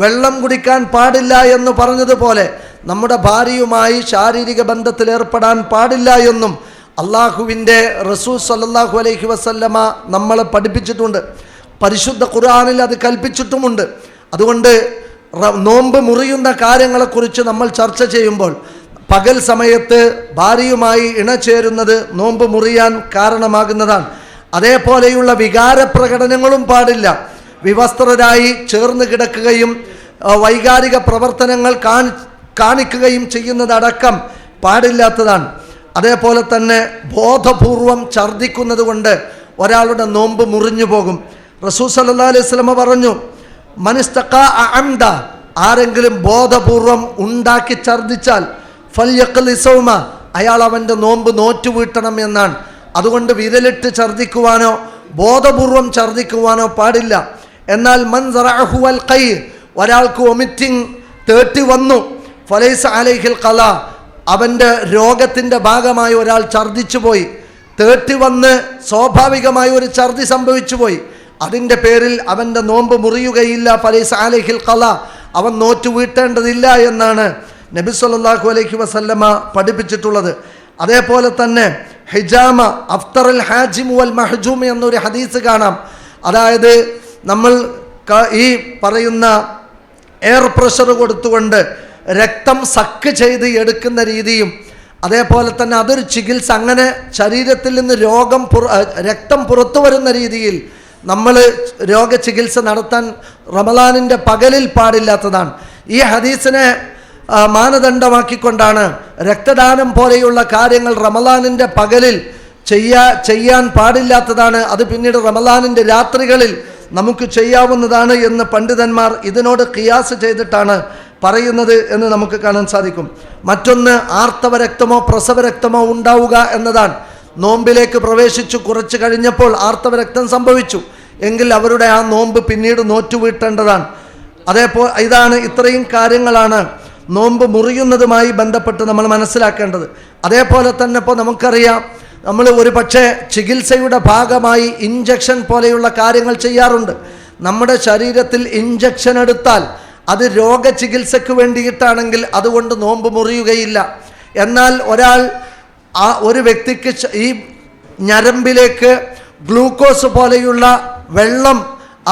വെള്ളം കുടിക്കാൻ പാടില്ല എന്ന് പറഞ്ഞതുപോലെ നമ്മുടെ ഭാര്യയുമായി ശാരീരിക ബന്ധത്തിൽ ഏർപ്പെടാൻ പാടില്ല എന്നും അള്ളാഹുവിൻ്റെ റസൂൽ സല്ലല്ലാഹു അലൈഹി വസല്ലമ നമ്മളെ പഠിപ്പിച്ചിട്ടുണ്ട്. പരിശുദ്ധ ഖുർആനിൽ അത് കൽപ്പിച്ചിട്ടുമുണ്ട്. അതുകൊണ്ട് നോമ്പ് മുറിയുന്ന കാര്യങ്ങളെക്കുറിച്ച് നമ്മൾ ചർച്ച ചെയ്യുമ്പോൾ പകൽ സമയത്ത് ഭാര്യയുമായി ഇണചേരുന്നത് നോമ്പ് മുറിയാൻ കാരണമാകുന്നതാണ്. അതേപോലെയുള്ള വികാരപ്രകടനങ്ങളും പാടില്ല. വിവസ്ത്രരായി ചേർന്ന് കിടക്കുകയും വൈകാരിക പ്രവർത്തനങ്ങൾ കാണിക്കുകയും ചെയ്യുന്നതടക്കം പാടില്ലാത്തതാണ്. അതേപോലെ തന്നെ ബോധപൂർവം ഛർദ്ദിക്കുന്നത് കൊണ്ട് ഒരാളുടെ നോമ്പ് മുറിഞ്ഞു പോകും. റസൂൽ സല്ലല്ലാഹു അലൈഹി വസല്ലം പറഞ്ഞു, മനിസ്തഖാ അംദ, ആരെങ്കിലും ബോധപൂർവം ഉണ്ടാക്കി ഛർദ്ദിച്ചാൽ ഫൽയഖ്ലി സൗമ, അയാൾ അവൻ്റെ നോമ്പ് നോറ്റുവീട്ടണം എന്നാണ്. അതുകൊണ്ട് വിരലിട്ട് ഛർദ്ദിക്കുവാനോ ബോധപൂർവം ഛർദ്ദിക്കുവാനോ പാടില്ല. എന്നാൽ മൻ സറഅഹു അൽ ഖൈ, ഒരാൾക്ക് വൊമിറ്റിംഗ് തേട്ടി വന്നു, ഫലൈസ അലൈഹിൽ ഖലാ, അവൻ്റെ രോഗത്തിൻ്റെ ഭാഗമായി ഒരാൾ ഛർദ്ദിച്ചു പോയി, തേട്ടി വന്ന് സ്വാഭാവികമായി ഒരു ഛർദ്ദി സംഭവിച്ചു പോയി, അതിൻ്റെ പേരിൽ അവൻ്റെ നോമ്പ് മുറിയുകയില്ല. ഫലൈസ അലൈഹിൽ ഖലാ, അവൻ നോറ്റ് വീട്ടേണ്ടതില്ല എന്നാണ് നബി സല്ലല്ലാഹു അലൈഹി വസല്ലമ പഠിപ്പിച്ചിട്ടുള്ളത്. അതേപോലെ തന്നെ ഹിജാമ അഫ്തറൽ ഹാജിം വൽ മഹ്ജൂം എന്നൊരു ഹദീസ് കാണാം. അതായത് നമ്മൾ ഈ പറയുന്ന എയർ പ്രഷർ കൊടുത്തുകൊണ്ട് രക്തം സക്ക് ചെയ്ത് എടുക്കുന്ന രീതിയും അതേപോലെ തന്നെ അതൊരു ചികിത്സ, അങ്ങനെ ശരീരത്തിൽ നിന്ന് രക്തം പുറത്തു വരുന്ന രീതിയിൽ നമ്മൾ രോഗചികിത്സ നടത്താൻ റമളാനിൻ്റെ പകലിൽ പാടില്ലാത്തതാണ്. ഈ ഹദീസിനെ മാനദണ്ഡമാക്കിക്കൊണ്ടാണ് രക്തദാനം പോലെയുള്ള കാര്യങ്ങൾ റമളാനിൻ്റെ പകലിൽ ചെയ്യാൻ പാടില്ലാത്തതാണ്, അത് പിന്നീട് റമളാനിൻ്റെ രാത്രികളിൽ നമുക്ക് ചെയ്യാവുന്നതാണ് എന്ന് പണ്ഡിതന്മാർ ഇതിനോട് ഖിയാസ് ചെയ്തിട്ടാണ് പറയുന്നത് എന്ന് നമുക്ക് കാണാൻ സാധിക്കും. മറ്റൊന്ന് ആർത്തവരക്തമോ പ്രസവരക്തമോ ഉണ്ടാവുക എന്നതാണ്. നോമ്പിലേക്ക് പ്രവേശിച്ചു കുറച്ച് കഴിഞ്ഞപ്പോൾ ആർത്തവരക്തം സംഭവിച്ചു എങ്കിൽ അവരുടെ ആ നോമ്പ് പിന്നീട് നോറ്റുവീട്ടേണ്ടതാണ്. ഇത്രയും കാര്യങ്ങളാണ് നോമ്പ് മുറിയുന്നതുമായി ബന്ധപ്പെട്ട് നമ്മൾ മനസ്സിലാക്കേണ്ടത്. അതേപോലെ തന്നെ ഇപ്പോൾ നമുക്കറിയാം, നമ്മൾ ഒരു പക്ഷേ ചികിത്സയുടെ ഭാഗമായി ഇഞ്ചക്ഷൻ പോലെയുള്ള കാര്യങ്ങൾ ചെയ്യാറുണ്ട്. നമ്മുടെ ശരീരത്തിൽ ഇഞ്ചക്ഷൻ എടുത്താൽ അത് രോഗചികിത്സയ്ക്ക് വേണ്ടിയിട്ടാണെങ്കിൽ അതുകൊണ്ട് നോമ്പ് മുറിയുകയില്ല. എന്നാൽ ഒരു വ്യക്തിക്ക് ഈ ഞരമ്പിലേക്ക് ഗ്ലൂക്കോസ് പോലെയുള്ള വെള്ളം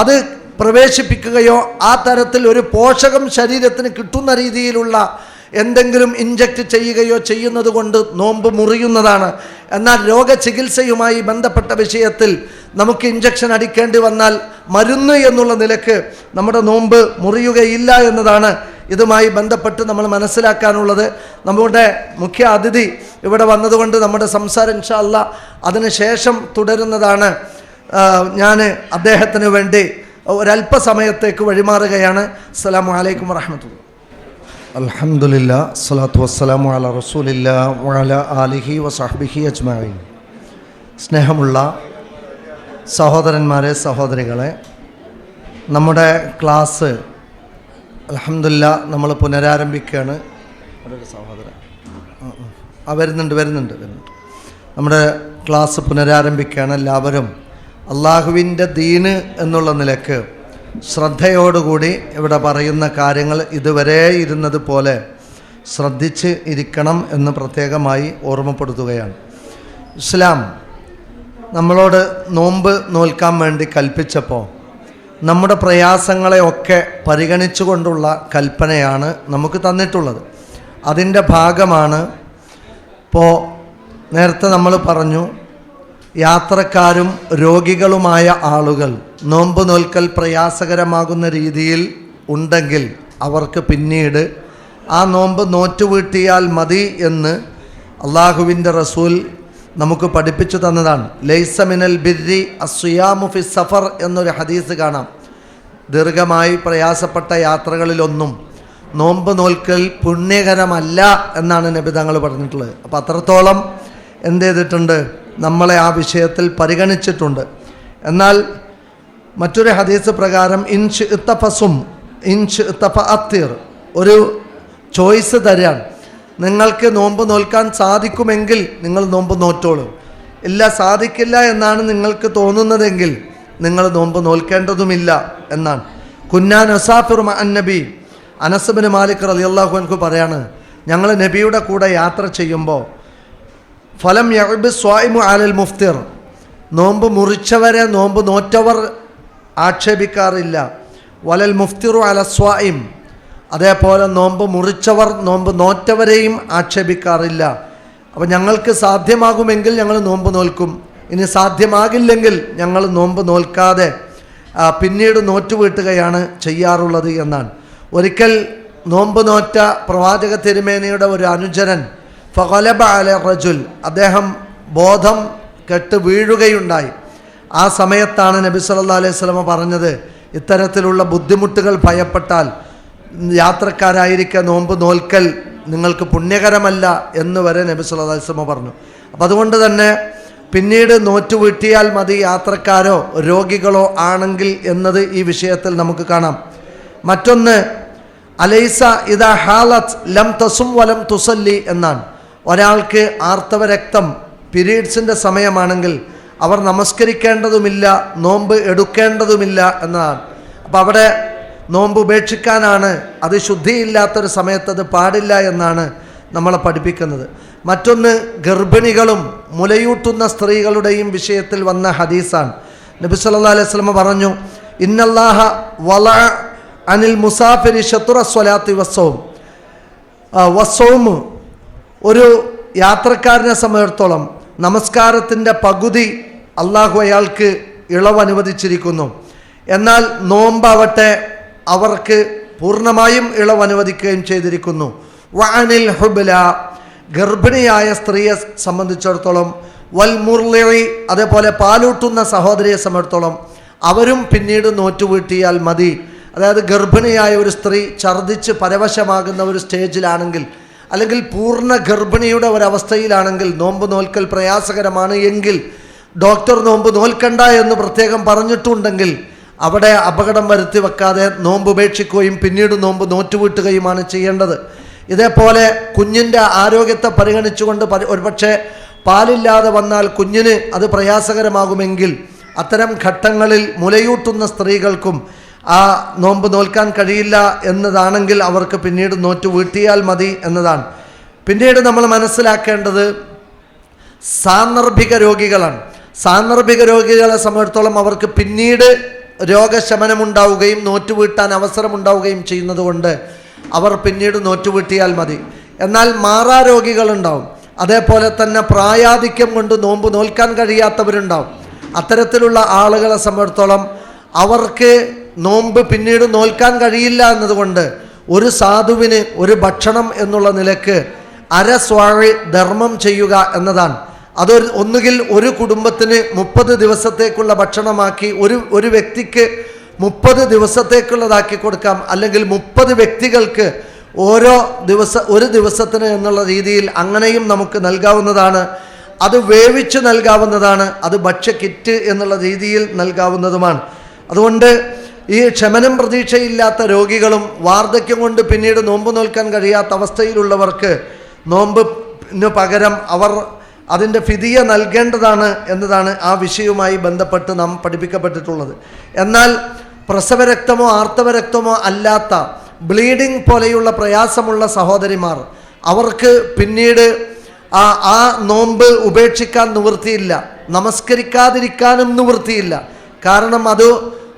അത് പ്രവേശിപ്പിക്കുകയോ ആ തരത്തിൽ ഒരു പോഷകം ശരീരത്തിന് കിട്ടുന്ന രീതിയിലുള്ള എന്തെങ്കിലും ഇഞ്ചക്റ്റ് ചെയ്യുകയോ ചെയ്യുന്നത് കൊണ്ട് നോമ്പ് മുറിയുന്നതാണ്. എന്നാൽ രോഗചികിത്സയുമായി ബന്ധപ്പെട്ട വിഷയത്തിൽ നമുക്ക് ഇഞ്ചക്ഷൻ അടിക്കേണ്ടി വന്നാൽ മരുന്ന് എന്നുള്ള നിലക്ക് നമ്മുടെ നോമ്പ് മുറിയുകയില്ല എന്നതാണ് ഇതുമായി ബന്ധപ്പെട്ട് നമ്മൾ മനസ്സിലാക്കാനുള്ളത്. നമ്മുടെ മുഖ്യ അതിഥി ഇവിടെ വന്നതുകൊണ്ട് നമ്മുടെ സംസാരം ഇൻഷാ അല്ലാ അതിനുശേഷം തുടരുന്നതാണ്. ഞാൻ അദ്ദേഹത്തിന് വേണ്ടി ഒരല്പസമയത്തേക്ക് വഴിമാറുകയാണ്. അസ്സലാമു അലൈക്കും വറഹ്മത്തുള്ളാഹി. അൽഹംദുലില്ലാ സ്വലാത്തു വസ്സലാമു അലാ റസൂലില്ലാ വഅലാ ആലിഹി വസഹ്ബിഹി അജ്മഈൻ. സ്നേഹമുള്ള സഹോദരന്മാരെ, സഹോദരികളെ, നമ്മുടെ ക്ലാസ് അൽഹംദുലില്ലാ നമ്മൾ പുനരാരംഭിക്കുകയാണ്. ഒരു സഹോദരൻ വരുന്നുണ്ട്. നമ്മുടെ ക്ലാസ് പുനരാരംഭിക്കുകയാണ്. എല്ലാവരും അള്ളാഹുവിൻ്റെ ദീന് എന്നുള്ള നിലക്ക് ശ്രദ്ധയോടുകൂടി ഇവിടെ പറയുന്ന കാര്യങ്ങൾ ഇതുവരെ ഇരുന്നത് പോലെ ശ്രദ്ധിച്ച് ഇരിക്കണം എന്ന് പ്രത്യേകമായി ഓർമ്മപ്പെടുത്തുകയാണ്. ഇസ്ലാം നമ്മളോട് നോമ്പ് നോൽക്കാൻ വേണ്ടി കൽപ്പിച്ചപ്പോൾ നമ്മുടെ പ്രയാസങ്ങളെയൊക്കെ പരിഗണിച്ചുകൊണ്ടുള്ള കൽപ്പനയാണ് നമുക്ക് തന്നിട്ടുള്ളത്. അതിൻ്റെ ഭാഗമാണ് ഇപ്പോൾ നേരത്തെ നമ്മൾ പറഞ്ഞു, യാത്രക്കാരും രോഗികളുമായ ആളുകൾ നോമ്പ് നോൽക്കൽ പ്രയാസകരമാകുന്ന രീതിയിൽ ഉണ്ടെങ്കിൽ അവർക്ക് പിന്നീട് ആ നോമ്പ് നോറ്റുവീട്ടിയാൽ മതി എന്ന് അള്ളാഹുവിൻ്റെ റസൂൽ നമുക്ക് പഠിപ്പിച്ചു തന്നതാണ്. ലൈസ മിനൽ ബിർരി അസ്സിയാമു ഫി സഫർ എന്നൊരു ഹദീസ് കാണാം. ദീർഘമായി പ്രയാസപ്പെട്ട യാത്രകളിലൊന്നും നോമ്പ് നോൽക്കൽ പുണ്യകരമല്ല എന്നാണ് നബി തങ്ങൾ പറഞ്ഞിട്ടുള്ളത്. അപ്പോൾ അത്രത്തോളം എന്ത് ചെയ്തിട്ടുണ്ട്, നമ്മളെ ആ വിഷയത്തിൽ പരിഗണിച്ചിട്ടുണ്ട്. എന്നാൽ മറ്റൊരു ഹദീസ് പ്രകാരം ഇൻഷ് ഇത്തഫസും ഇൻഷ് ഇത്തഫ അത്തിർ, ഒരു ചോയ്സ് തരാൻ, നിങ്ങൾക്ക് നോമ്പ് നോൽക്കാൻ സാധിക്കുമെങ്കിൽ നിങ്ങൾ നോമ്പ് നോറ്റോളൂ, ഇല്ല സാധിക്കില്ല എന്നാണ് നിങ്ങൾക്ക് തോന്നുന്നതെങ്കിൽ നിങ്ങൾ നോമ്പ് നോൽക്കേണ്ടതുമില്ല എന്നാണ്. കുന്നാ നസാഫിർ മഅൻ നബി, അനസ് ബിൻ മാലിക് റളിയല്ലാഹു അൻഹു പറയാണ്, ഞങ്ങൾ നബിയുടെ കൂടെ യാത്ര ചെയ്യുമ്പോൾ ഫലം യഅബ് സ്വായിമു അലൽ മുഫ്തിർ, നോമ്പ് മുറിച്ചവരെ നോമ്പ് നോറ്റവർ ആക്ഷേപിക്കാറില്ല. വലൽ മുഫ്തിറു അല സ്വായിം, അതേപോലെ നോമ്പ് മുറിച്ചവർ നോമ്പ് നോറ്റവരെയും ആക്ഷേപിക്കാറില്ല. അപ്പോൾ ഞങ്ങൾക്ക് സാധ്യമാകുമെങ്കിൽ ഞങ്ങൾ നോമ്പ് നോൽക്കും, ഇനി സാധ്യമാകില്ലെങ്കിൽ ഞങ്ങൾ നോമ്പ് നോൽക്കാതെ പിന്നീട് നോറ്റുവീട്ടുകയാണ് ചെയ്യാറുള്ളത് എന്നാണ്. ഒരിക്കൽ നോമ്പ് നോറ്റ പ്രവാചക തിരുമേനിയുടെ ഒരു അനുചരൻ ഫഗലബ അല റജുൽ, അദ്ദേഹം ബോധം കെട്ട് വീഴുകയുണ്ടായി. ആ സമയത്താണ് നബി സല്ലല്ലാഹു അലൈഹി വസല്ലം പറഞ്ഞത്, ഇത്തരത്തിലുള്ള ബുദ്ധിമുട്ടുകൾ ഭയപ്പെട്ടാൽ യാത്രക്കാരായിരിക്കെ നോമ്പ് നോൽക്കൽ നിങ്ങൾക്ക് പുണ്യകരമല്ല എന്ന് വരെ നബി സല്ലല്ലാഹു അലൈഹി വസല്ലം പറഞ്ഞു. അപ്പം അതുകൊണ്ട് തന്നെ പിന്നീട് നോറ്റുവീട്ടിയാൽ മതി യാത്രക്കാരോ രോഗികളോ ആണെങ്കിൽ എന്നത് ഈ വിഷയത്തിൽ നമുക്ക് കാണാം. മറ്റൊന്ന് അലൈസ ഇദാ ഹാലത്ത് ലം തസും വലം തുസല്ലി എന്നാണ്. ഒരാൾക്ക് ആർത്തവ രക്തം പീരീഡ്സിൻ്റെ സമയമാണെങ്കിൽ അവർ നമസ്കരിക്കേണ്ടതുമില്ല, നോമ്പ് എടുക്കേണ്ടതുമില്ല എന്നതാണ്. അപ്പോൾ അവിടെ നോമ്പ് ഉപേക്ഷിക്കാനാണ്. അത് ശുദ്ധിയില്ലാത്തൊരു സമയത്ത് അത് പാടില്ല എന്നാണ് നമ്മളെ പഠിപ്പിക്കുന്നത്. മറ്റൊന്ന് ഗർഭിണികളും മുലയൂട്ടുന്ന സ്ത്രീകളുടെയും വിഷയത്തിൽ വന്ന ഹദീസാണ്. നബി സല്ലല്ലാഹു അലൈഹി വസല്ലം പറഞ്ഞു, ഇന്നല്ലാഹ വളഅ അനിൽ മുസാഫിരി ശത്റ സ്വലാത്തി വസ്സൗം. ഒരു യാത്രക്കാരനെ സംബന്ധിച്ചിടത്തോളം നമസ്കാരത്തിൻ്റെ പകുതി അള്ളാഹു അയാൾക്ക് ഇളവ് അനുവദിച്ചിരിക്കുന്നു. എന്നാൽ നോമ്പാവട്ടെ അവർക്ക് പൂർണ്ണമായും ഇളവ് അനുവദിക്കുകയും ചെയ്തിരിക്കുന്നു. വഅനിൽ ഹുബ്ല, ഗർഭിണിയായ സ്ത്രീയെ സംബന്ധിച്ചിടത്തോളം, വൽ മുർളിഇ, അതേപോലെ പാലൂട്ടുന്ന സഹോദരിയെ സംബന്ധിച്ചിടത്തോളം അവരും പിന്നീട് നോറ്റുവീട്ടിയാൽ മതി. അതായത് ഗർഭിണിയായ ഒരു സ്ത്രീ ഛർദ്ദിച്ച് പരവശമാകുന്ന ഒരു സ്റ്റേജിലാണെങ്കിൽ, അല്ലെങ്കിൽ പൂർണ്ണ ഗർഭിണിയുടെ ഒരവസ്ഥയിലാണെങ്കിൽ നോമ്പ് നോൽക്കൽ പ്രയാസകരമാണ് എങ്കിൽ ഡോക്ടർ നോമ്പ് നോൽക്കണ്ട എന്ന് പ്രത്യേകം പറഞ്ഞിട്ടുണ്ടെങ്കിൽ അവിടെ അപകടം വരുത്തി വെക്കാതെ നോമ്പ് ഉപേക്ഷിക്കുകയും പിന്നീട് നോമ്പ് നോറ്റുവീട്ടുകയുമാണ് ചെയ്യേണ്ടത്. ഇതേപോലെ കുഞ്ഞിൻ്റെ ആരോഗ്യത്തെ പരിഗണിച്ചുകൊണ്ട് ഒരുപക്ഷെ പാലില്ലാതെ വന്നാൽ കുഞ്ഞിന് അത് പ്രയാസകരമാകുമെങ്കിൽ അത്തരം ഘട്ടങ്ങളിൽ മുലയൂട്ടുന്ന സ്ത്രീകൾക്കും ആ നോമ്പ് നോൽക്കാൻ കഴിയില്ല എന്നതാണെങ്കിൽ അവർക്ക് പിന്നീട് നോറ്റ് വീട്ടിയാൽ മതി എന്നതാണ്. പിന്നീട് നമ്മൾ മനസ്സിലാക്കേണ്ടത് സാന്ദർഭിക രോഗികളാണ്. സാന്ദർഭിക രോഗികളെ സംബന്ധിച്ചിടത്തോളം അവർക്ക് പിന്നീട് രോഗശമനമുണ്ടാവുകയും നോറ്റുവീട്ടാൻ അവസരമുണ്ടാവുകയും ചെയ്യുന്നത് കൊണ്ട് അവർ പിന്നീട് നോറ്റുവീട്ടിയാൽ മതി. എന്നാൽ മാറാ രോഗികളുണ്ടാവും, അതേപോലെ തന്നെ പ്രായാധിക്യം കൊണ്ട് നോമ്പ് നോൽക്കാൻ കഴിയാത്തവരുണ്ടാവും. അത്തരത്തിലുള്ള ആളുകളെ സംബന്ധിച്ചിടത്തോളം അവർക്ക് നോമ്പ് പിന്നീട് നോൽക്കാൻ കഴിയില്ല എന്നതുകൊണ്ട് ഒരു സാധുവിന് ഒരു ഭക്ഷണം എന്നുള്ള നിലക്ക് അരസ്വാഴി ധർമ്മം ചെയ്യുക എന്നതാണ്. ഒന്നുകിൽ ഒരു കുടുംബത്തിന് 30 ദിവസത്തേക്കുള്ള ഭക്ഷണമാക്കി ഒരു വ്യക്തിക്ക് 30 ദിവസത്തേക്കുള്ളതാക്കി കൊടുക്കാം, അല്ലെങ്കിൽ 30 വ്യക്തികൾക്ക് ഒരു ദിവസത്തിന് എന്നുള്ള രീതിയിൽ അങ്ങനെയും നമുക്ക് നൽകാവുന്നതാണ്. അത് വേവിച്ച് നൽകാവുന്നതാണ്, അത് ഭക്ഷ്യ കിറ്റ് എന്നുള്ള രീതിയിൽ നൽകാവുന്നതുമാണ്. അതുകൊണ്ട് ഈ ക്ഷമനം പ്രതീക്ഷയില്ലാത്ത രോഗികളും വാർദ്ധക്യം കൊണ്ട് പിന്നീട് നോമ്പ് നോൽക്കാൻ കഴിയാത്ത അവസ്ഥയിലുള്ളവർക്ക് നോമ്പിന് പകരം അവർ അതിൻ്റെ ഫിദിയ നൽകേണ്ടതാണ് എന്നതാണ് ആ വിഷയവുമായി ബന്ധപ്പെട്ട് നാം പഠിപ്പിക്കപ്പെട്ടിട്ടുള്ളത്. എന്നാൽ പ്രസവരക്തമോ ആർത്തവരക്തമോ അല്ലാത്ത ബ്ലീഡിംഗ് പോലെയുള്ള പ്രയാസമുള്ള സഹോദരിമാർ, അവർക്ക് പിന്നീട് ആ നോമ്പ് ഉപേക്ഷിക്കാൻ നിവൃത്തിയില്ല, നമസ്കരിക്കാതിരിക്കാനും നിവൃത്തിയില്ല. കാരണം അത്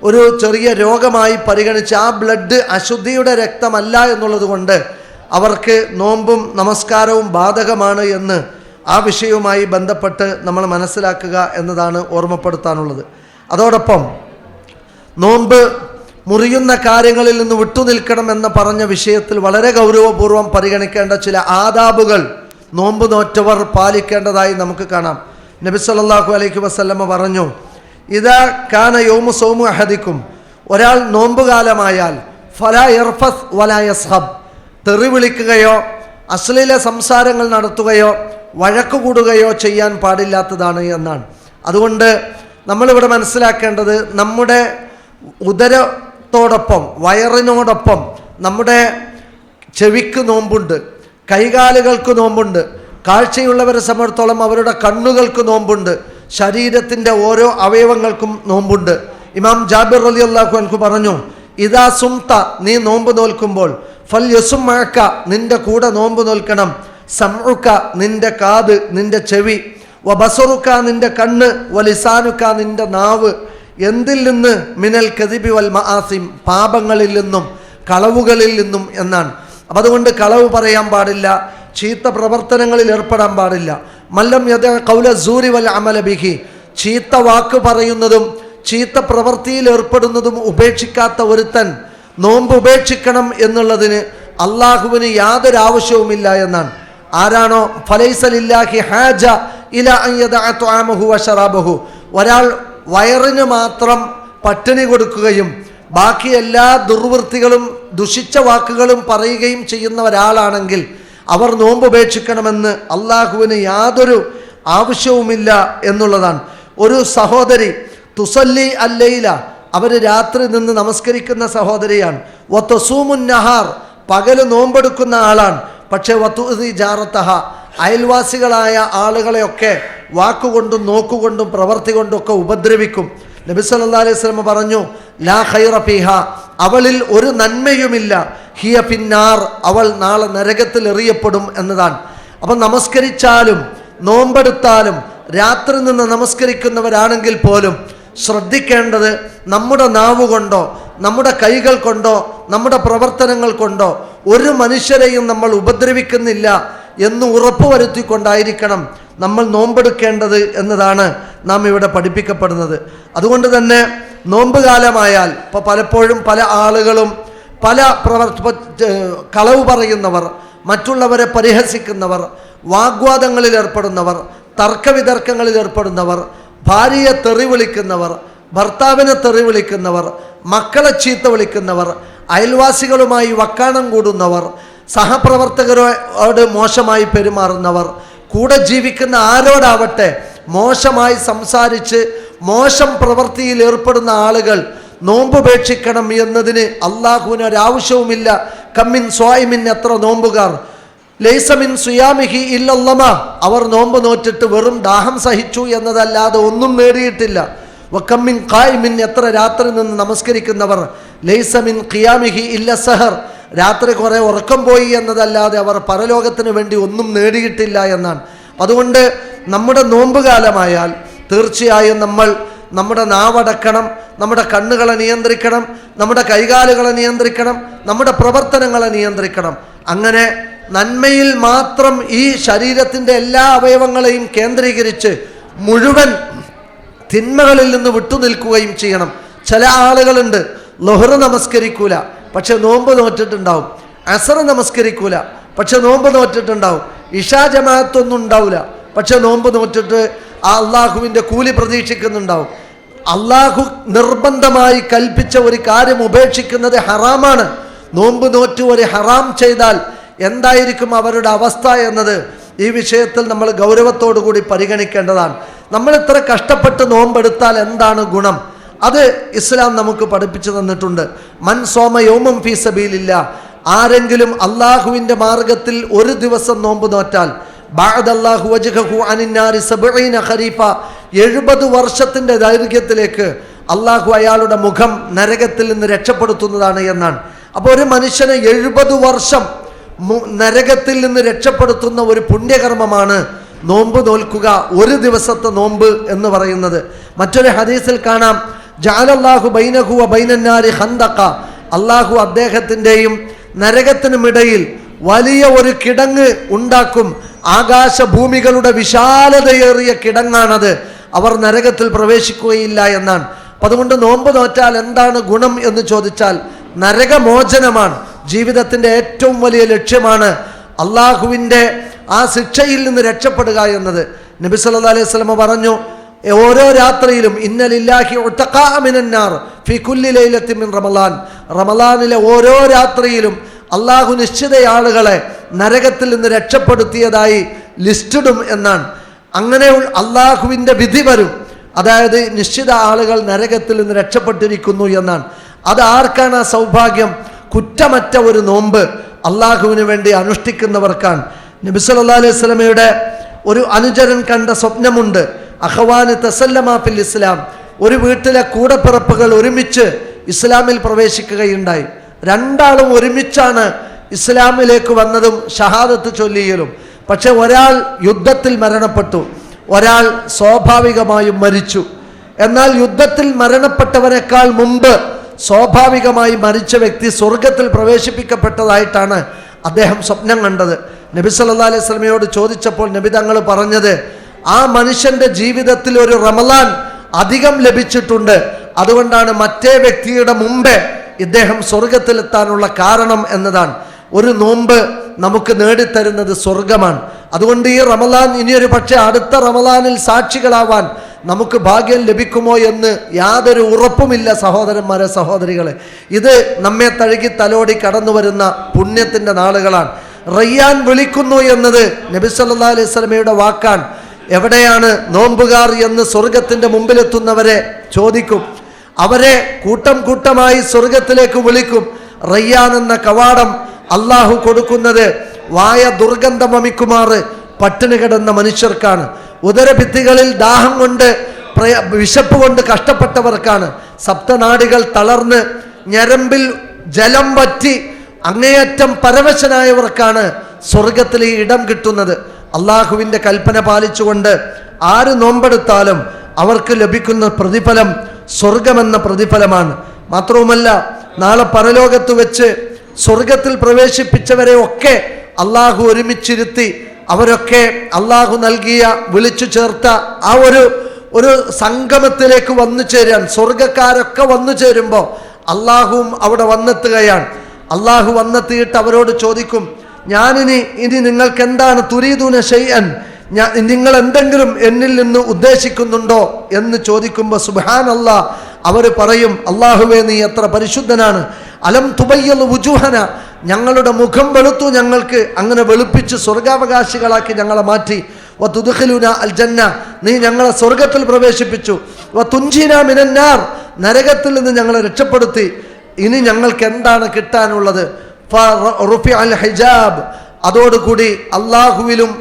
ഒരു ചെറിയ രോഗമായി പരിഗണിച്ച് ആ ബ്ലഡ് അശുദ്ധിയുടെ രക്തമല്ല എന്നുള്ളത് കൊണ്ട് അവർക്ക് നോമ്പും നമസ്കാരവും ബാധകമാണ് എന്ന് ആ വിഷയവുമായി ബന്ധപ്പെട്ട് നമ്മൾ മനസ്സിലാക്കുക എന്നതാണ് ഓർമ്മപ്പെടുത്താനുള്ളത്. അതോടൊപ്പം നോമ്പ് മുറിയുന്ന കാര്യങ്ങളിൽ നിന്ന് വിട്ടുനിൽക്കണം എന്ന് പറഞ്ഞ വിഷയത്തിൽ വളരെ ഗൗരവപൂർവ്വം പരിഗണിക്കേണ്ട ചില ആദാബുകൾ നോമ്പ് നോറ്റവർ പാലിക്കേണ്ടതായി നമുക്ക് കാണാം. നബി സല്ലല്ലാഹു അലൈഹി വസല്ലമ പറഞ്ഞു, ഇദാ കാന യൗമു സൗമു അഹദിക്കും, ഒരാൾ നോമ്പുകാലമായാൽ ഫലാ യർഫസ് വലാ യസ്ഹബ്, തെറി വിളിക്കുകയോ അശ്ലീല സംസാരങ്ങൾ നടത്തുകയോ വഴക്കു കൂടുകയോ ചെയ്യാൻ പാടില്ലാത്തതാണ് എന്നാണ്. അതുകൊണ്ട് നമ്മളിവിടെ മനസ്സിലാക്കേണ്ടത് നമ്മുടെ ഉദരത്തോടൊപ്പം വയറിനോടൊപ്പം നമ്മുടെ ചെവിക്ക് നോമ്പുണ്ട്, കൈകാലുകൾക്ക് നോമ്പുണ്ട്, കാഴ്ചയുള്ളവരെ സംബന്ധിച്ചിടത്തോളം അവരുടെ കണ്ണുകൾക്ക് നോമ്പുണ്ട്, ശരീരത്തിൻ്റെ ഓരോ അവയവങ്ങൾക്കും നോമ്പുണ്ട്. ഇമാം ജാബിർ റളിയല്ലാഹു അൻഹു പറഞ്ഞു, ഇദാ സുംത, നീ നോമ്പ് നോൽക്കുമ്പോൾ, ഫൽ യസും മഅക, നിന്റെ കൂടെ നോമ്പ് നോൽക്കണം, സംഉക, നിന്റെ കാത് നിന്റെ ചെവി, വബസറുക, നിന്റെ കണ്ണ്, വലിസാനുക, നിന്റെ നാവ്, എന്തിൽ നിന്ന്, മിനൽ കദിബി വൽ മആസിം, പാപങ്ങളിൽ നിന്നും കളവുകളിൽ നിന്നും എന്നാണ്. അപ്പം അതുകൊണ്ട് കളവ് പറയാൻ പാടില്ല, ചീത്ത പ്രവർത്തനങ്ങളിൽ ഏർപ്പെടാൻ പാടില്ല. മല്ലം യദ ഖൗല സൂരി വൽ അമല ബിഹി, ചീത്ത വാക്ക് പറയുന്നതും ചീത്ത പ്രവൃത്തിയിൽ ഏർപ്പെടുന്നതും ഉപേക്ഷിക്കാത്ത ഒരുത്തൻ നോമ്പ് ഉപേക്ഷിക്കണം എന്നുള്ളതിന് അള്ളാഹുവിന് യാതൊരു ആവശ്യവുമില്ല എന്നാണ്. ആരാണോ ഫലൈസ ലില്ലാഹി ഹാജ ഇലാ അൻ യദഅ തുആമഹു വശറാബഹു, ഒരാൾ വയറിന് മാത്രം പട്ടിണി കൊടുക്കുകയും ബാക്കി എല്ലാ ദുർവൃത്തികളും ദുഷിച്ച വാക്കുകളും പറയുകയും ചെയ്യുന്ന ഒരാളാണെങ്കിൽ അവർ നോമ്പ് ഉപേക്ഷിക്കണമെന്ന് അള്ളാഹുവിന് യാതൊരു ആവശ്യവുമില്ല എന്നുള്ളതാണ്. ഒരു സഹോദരി തുസല്ലി അല്ലൈല, അവർ രാത്രി നിന്ന് നമസ്കരിക്കുന്ന സഹോദരിയാണ്. വതസൂമുൻ നഹാർ, പകല് നോമ്പെടുക്കുന്ന ആളാണ്. പക്ഷേ വതുഇദി ജാറതഹ, അയൽവാസികളായ ആളുകളെയൊക്കെ വാക്കുകൊണ്ടും നോക്കുകൊണ്ടും പ്രവൃത്തി കൊണ്ടൊക്കെ ഉപദ്രവിക്കും. നബി സല്ലല്ലാഹു അലൈഹി വസല്ലം പറഞ്ഞു, ലാ ഖൈറ ഫീഹ, അവളിൽ ഒരു നന്മയുമില്ല, ഹിയ ഫിന്നാർ, അവൾ നാളെ നരകത്തിൽ എറിയപ്പെടും എന്നതാണ്. അപ്പം നമസ്കരിച്ചാലും നോമ്പെടുത്താലും രാത്രി നിന്ന് നമസ്കരിക്കുന്നവരാണെങ്കിൽ പോലും ശ്രദ്ധിക്കേണ്ടത് നമ്മുടെ നാവ് കൊണ്ടോ നമ്മുടെ കൈകൾ കൊണ്ടോ നമ്മുടെ പ്രവർത്തനങ്ങൾ കൊണ്ടോ ഒരു മനുഷ്യരെയും നമ്മൾ ഉപദ്രവിക്കുന്നില്ല എന്ന് ഉറപ്പുവരുത്തിക്കൊണ്ടായിരിക്കണം നമ്മൾ നോമ്പെടുക്കേണ്ടത് എന്നതാണ് നാം ഇവിടെ പഠിപ്പിക്കപ്പെടുന്നത്. അതുകൊണ്ട് തന്നെ നോമ്പ് കാലമായാൽ ഇപ്പോൾ പലപ്പോഴും പല ആളുകളും പല കളവ് പറയുന്നവർ, മറ്റുള്ളവരെ പരിഹസിക്കുന്നവർ, വാഗ്വാദങ്ങളിൽ ഏർപ്പെടുന്നവർ, തർക്കവിതർക്കങ്ങളിൽ ഏർപ്പെടുന്നവർ, ഭാര്യയെ തെറി വിളിക്കുന്നവർ, ഭർത്താവിനെ തെറി വിളിക്കുന്നവർ, മക്കളെ ചീത്ത വിളിക്കുന്നവർ, അയൽവാസികളുമായി വക്കാണം കൂടുന്നവർ, സഹപ്രവർത്തകരോട് മോശമായി പെരുമാറുന്നവർ, കൂടെ ജീവിക്കുന്ന ആരോടാവട്ടെ മോശമായി സംസാരിച്ച് മോശം പ്രവൃത്തിയിൽ ഏർപ്പെടുന്ന ആളുകൾ നോമ്പുപേക്ഷിക്കണം എന്നതിന് അള്ളാഹുവിന് ഒരാവശ്യവുമില്ല. കമ്മിൻ സ്വായിമിൻ, എത്ര നോമ്പുകാർ, ലൈസമിൻ സുയാമിഹി ഇല്ലല്ലമ, അവർ നോമ്പ് നോറ്റിട്ട് വെറും ദാഹം സഹിച്ചു എന്നതല്ലാതെ ഒന്നും നേടിയിട്ടില്ല. വക്കമ്മിൻ ഖായിമിൻ, എത്ര രാത്രി നിന്ന് നമസ്കരിക്കുന്നവർ, ലൈസമിൻ ഖിയാമിഹി ഇല്ല സഹർ, രാത്രി കുറെ ഉറക്കം പോയി എന്നതല്ലാതെ അവർ പരലോകത്തിന് വേണ്ടി ഒന്നും നേടിയിട്ടില്ല എന്നാണ്. അതുകൊണ്ട് നമ്മുടെ നോമ്പ് കാലമായാൽ തീർച്ചയായും നമ്മൾ നമ്മുടെ നാവടക്കണം, നമ്മുടെ കണ്ണുകളെ നിയന്ത്രിക്കണം, നമ്മുടെ കൈകാലുകളെ നിയന്ത്രിക്കണം, നമ്മുടെ പ്രവർത്തനങ്ങളെ നിയന്ത്രിക്കണം. അങ്ങനെ നന്മയിൽ മാത്രം ഈ ശരീരത്തിൻ്റെ എല്ലാ അവയവങ്ങളെയും കേന്ദ്രീകരിച്ച് മുഴുവൻ തിന്മകളിൽ നിന്ന് വിട്ടുനിൽക്കുകയും ചെയ്യണം. ചില ആളുകളുണ്ട്, ളുഹ്ർ നമസ്കരിക്കൂല പക്ഷെ നോമ്പ് നോറ്റിട്ടുണ്ടാവും, അസർ നമസ്കരിക്കൂല പക്ഷെ നോമ്പ് നോറ്റിട്ടുണ്ടാവും, ഇഷാ ജമാഅത്തൊന്നും ഉണ്ടാവില്ല പക്ഷെ നോമ്പ് നോറ്റിട്ട് അള്ളാഹുവിൻ്റെ കൂലി പ്രതീക്ഷിക്കുന്നുണ്ടാവും. അള്ളാഹു നിർബന്ധമായി കൽപ്പിച്ച ഒരു കാര്യം ഉപേക്ഷിക്കുന്നത് ഹറാമാണ്. നോമ്പ് നോറ്റ് ഒരു ഹറാം ചെയ്താൽ എന്തായിരിക്കും അവരുടെ അവസ്ഥ എന്നത് ഈ വിഷയത്തിൽ നമ്മൾ ഗൗരവത്തോടു കൂടി പരിഗണിക്കേണ്ടതാണ്. നമ്മൾ ഇത്ര കഷ്ടപ്പെട്ട് നോമ്പെടുത്താൽ എന്താണ് ഗുണം? അത് ഇസ്ലാം നമുക്ക് പഠിപ്പിച്ചു തന്നിട്ടുണ്ട്. മൻ സോമ യൗമം ഫീ സബീലില്ല, ആരെങ്കിലും അള്ളാഹുവിൻ്റെ മാർഗത്തിൽ ഒരു ദിവസം നോമ്പ് നോറ്റാൽ ബഅദല്ലാഹു വജ്ഹഹു അനിന്നാരി 70 ഖരീഫ, 70 വർഷത്തിൻ്റെ ദൈർഘ്യത്തിലേക്ക് അള്ളാഹു അയാളുടെ മുഖം നരകത്തിൽ നിന്ന് രക്ഷപ്പെടുത്തുന്നതാണ് എന്നാണ്. അപ്പോൾ ഒരു മനുഷ്യനെ 70 വർഷം നരകത്തിൽ നിന്ന് രക്ഷപ്പെടുത്തുന്ന ഒരു പുണ്യകർമ്മമാണ് നോമ്പ് നോൽക്കുക, ഒരു ദിവസത്തെ നോമ്പ് എന്ന് പറയുന്നത്. മറ്റൊരു ഹദീസിൽ കാണാം, ജഅലല്ലാഹു ബൈനഹു വ ബൈനന്നാരി ഖന്ദഖ, അള്ളാഹു അദ്ദേഹത്തിൻ്റെയും നരകത്തിനുമിടയിൽ വലിയ ഒരു കിടങ്ങ് ഉണ്ടാക്കും. ആകാശഭൂമികളുടെ വിശാലതയേറിയ കിടങ്ങാണത്. അവർ നരകത്തിൽ പ്രവേശിക്കുകയില്ല എന്നാണ്. അപ്പം അതുകൊണ്ട് നോമ്പ് നോറ്റാൽ എന്താണ് ഗുണം എന്ന് ചോദിച്ചാൽ നരകമോചനമാണ്. ജീവിതത്തിൻ്റെ ഏറ്റവും വലിയ ലക്ഷ്യമാണ് അള്ളാഹുവിൻ്റെ ആ ശിക്ഷയിൽ നിന്ന് രക്ഷപ്പെടുക എന്നത്. നബി സല്ലല്ലാഹു അലൈഹി വസല്ലം പറഞ്ഞു, ഓരോ രാത്രിയിലും ഇന്നലില്ലാഹി ഉതഖാ മിനന്നാർ ഫീ കുല്ലി ലൈലത്തിൻ മിൻ റമളാൻ, റമളാനിലെ ഓരോ രാത്രിയിലും അള്ളാഹു നിശ്ചിത ആളുകളെ നരകത്തിൽ നിന്ന് രക്ഷപ്പെടുത്തിയതായി ലിസ്റ്റിടും എന്നാണ്. അങ്ങനെ അള്ളാഹുവിൻ്റെ വിധി വരും, അതായത് നിശ്ചിത ആളുകൾ നരകത്തിൽ നിന്ന് രക്ഷപ്പെട്ടിരിക്കുന്നു എന്നാണ്. അത് ആർക്കാണ് ആ സൗഭാഗ്യം? കുറ്റമറ്റ ഒരു നോമ്പ് അള്ളാഹുവിന് വേണ്ടി അനുഷ്ഠിക്കുന്നവർക്കാണ്. നബി സല്ലല്ലാഹു അലൈഹി വസല്ലമയുടെ ഒരു അനുചരൻ കണ്ട സ്വപ്നമുണ്ട്, അഖ്വാന് തസല്ലമാ ഫിൽ ഇസ്ലാം, ഒരു വീട്ടിലെ കൂടപ്പിറപ്പുകൾ ഒരുമിച്ച് ഇസ്ലാമിൽ പ്രവേശിക്കുകയുണ്ടായി. രണ്ടാളും ഒരുമിച്ചാണ് ഇസ്ലാമിലേക്ക് വന്നതും ഷഹാദത്ത് ചൊല്ലിയലും. പക്ഷെ ഒരാൾ യുദ്ധത്തിൽ മരണപ്പെട്ടു, ഒരാൾ സ്വാഭാവികമായും മരിച്ചു. എന്നാൽ യുദ്ധത്തിൽ മരണപ്പെട്ടവനേക്കാൾ മുമ്പ് സ്വാഭാവികമായി മരിച്ച വ്യക്തി സ്വർഗത്തിൽ പ്രവേശിപ്പിക്കപ്പെട്ടതായിട്ടാണ് അദ്ദേഹം സ്വപ്നം കണ്ടത്. നബി സല്ലല്ലാഹു അലൈഹി വസല്ലമയോട് ചോദിച്ചപ്പോൾ നബി തങ്ങൾ പറഞ്ഞത്, ആ മനുഷ്യന്റെ ജീവിതത്തിൽ ഒരു റമളാൻ അധികം ലഭിച്ചിട്ടുണ്ട്, അതുകൊണ്ടാണ് മറ്റേ വ്യക്തിയുടെ മുമ്പേ ഇദ്ദേഹം സ്വർഗത്തിലെത്താനുള്ള കാരണം എന്നതാണ്. ഒരു നോമ്പ് നമുക്ക് നേടിത്തരുന്നത് സ്വർഗമാണ്. അതുകൊണ്ട് ഈ റമളാൻ ഇനിയൊരു പക്ഷേ അടുത്ത റമളാനിൽ സാക്ഷികളാവാൻ നമുക്ക് ഭാഗ്യം ലഭിക്കുമോ എന്ന് യാതൊരു ഉറപ്പുമില്ല സഹോദരന്മാരെ, സഹോദരികളെ. ഇത് നമ്മെ തഴുകി തലോടി കടന്നു വരുന്ന പുണ്യത്തിൻ്റെ നാളുകളാണ്. റയ്യാൻ വിളിക്കുന്നു എന്നത് നബി സല്ലല്ലാഹു അലൈഹി വസല്ലമയുടെ വാക്കാണ്. എവിടെയാണ് നോമ്പുകാർ എന്ന് സ്വർഗത്തിൻ്റെ മുമ്പിലെത്തുന്നവരെ ചോദിക്കും. അവരെ കൂട്ടം കൂട്ടമായി സ്വർഗത്തിലേക്ക് വിളിക്കും. റയ്യാൻ എന്ന കവാടം അള്ളാഹു കൊടുക്കുന്നത് വായ ദുർഗന്ധം വമിക്കുമാറ് പട്ടിണി കിടന്ന മനുഷ്യർക്കാണ്. ഉദരഭിത്തികളിൽ ദാഹം കൊണ്ട് വിശപ്പ് കൊണ്ട് കഷ്ടപ്പെട്ടവർക്കാണ്. സപ്തനാടികൾ തളർന്ന് ഞരമ്പിൽ ജലം വറ്റി അങ്ങേയറ്റം പരവശനായവർക്കാണ് സ്വർഗത്തിൽ ഈ ഇടം കിട്ടുന്നത്. അള്ളാഹുവിൻ്റെ കൽപ്പന പാലിച്ചുകൊണ്ട് ആര് നോമ്പെടുത്താലും അവർക്ക് ലഭിക്കുന്ന പ്രതിഫലം സ്വർഗമെന്ന പ്രതിഫലമാണ്. മാത്രവുമല്ല, നാളെ പരലോകത്ത് വെച്ച് സ്വർഗത്തിൽ പ്രവേശിപ്പിച്ചവരെ ഒക്കെ അള്ളാഹു ഒരുമിച്ചിരുത്തി അവരൊക്കെ അള്ളാഹു നൽകിയ വിളിച്ചു ചേർത്ത ആ ഒരു സംഗമത്തിലേക്ക് വന്നു ചേരാൻ സ്വർഗക്കാരൊക്കെ വന്നു ചേരുമ്പോൾ അള്ളാഹുവും അവിടെ വന്നെത്തുകയാണ്. അള്ളാഹു വന്നെത്തിയിട്ട് അവരോട് ചോദിക്കും, ഇനി നിങ്ങൾക്ക് എന്താണ് തുരീദൂന ശൈഅൻ, നിങ്ങൾ എന്തെങ്കിലും എന്നിൽ നിന്ന് ഉദ്ദേശിക്കുന്നുണ്ടോ എന്ന് ചോദിക്കുമ്പോൾ സുബ്ഹാനല്ലാഹ് അവർ പറയും, അള്ളാഹുവേ നീ എത്ര പരിശുദ്ധനാണ്. അലം തുബയ്യൽ വുജൂഹന, ഞങ്ങളുടെ മുഖം വെളുത്തു, ഞങ്ങൾക്ക് അങ്ങനെ വെളുപ്പിച്ച് സ്വർഗാവകാശികളാക്കി ഞങ്ങളെ മാറ്റി. വതുദ്ഖിലുന അൽ ജന്ന, നീ ഞങ്ങളെ സ്വർഗത്തിൽ പ്രവേശിപ്പിച്ചു. വതുൻജിന മിനന്നാർ, നരകത്തിൽ നിന്ന് ഞങ്ങളെ രക്ഷപ്പെടുത്തി. ഇനി ഞങ്ങൾക്ക് എന്താണ് കിട്ടാനുള്ളത്? ഫറുഫിഅൽ ഹിജാബ്, അതോടുകൂടി അള്ളാഹുവിലും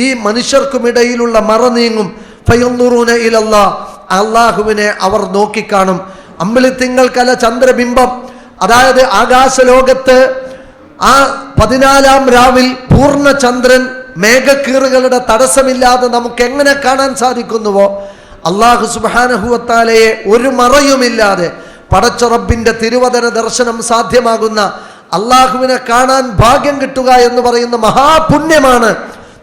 ഈ മനുഷ്യർക്കുമിടയിലുള്ള മറ നീങ്ങും. ഫയൻദുറൂന ഇലല്ലാഹ്, അള്ളാഹുവിനെ അവർ നോക്കിക്കാണും. അമ്പിളിത്തിങ്കൾ കല ചന്ദ്രബിംബം, അതായത് ആകാശലോകത്ത് ആ 14-ാം രാവിൽ പൂർണ്ണ ചന്ദ്രൻ മേഘക്കീറുകളുടെ തടസ്സമില്ലാതെ നമുക്ക് എങ്ങനെ കാണാൻ സാധിക്കുന്നുവോ, അള്ളാഹു സുബ്ഹാനഹു വ തആലയെ ഒരു മറയുമില്ലാതെ പടച്ച റബ്ബിന്റെ തിരുവദന ദർശനം സാധ്യമാകുന്ന അള്ളാഹുവിനെ കാണാൻ ഭാഗ്യം കിട്ടുക എന്ന് പറയുന്ന മഹാപുണ്യമാണ്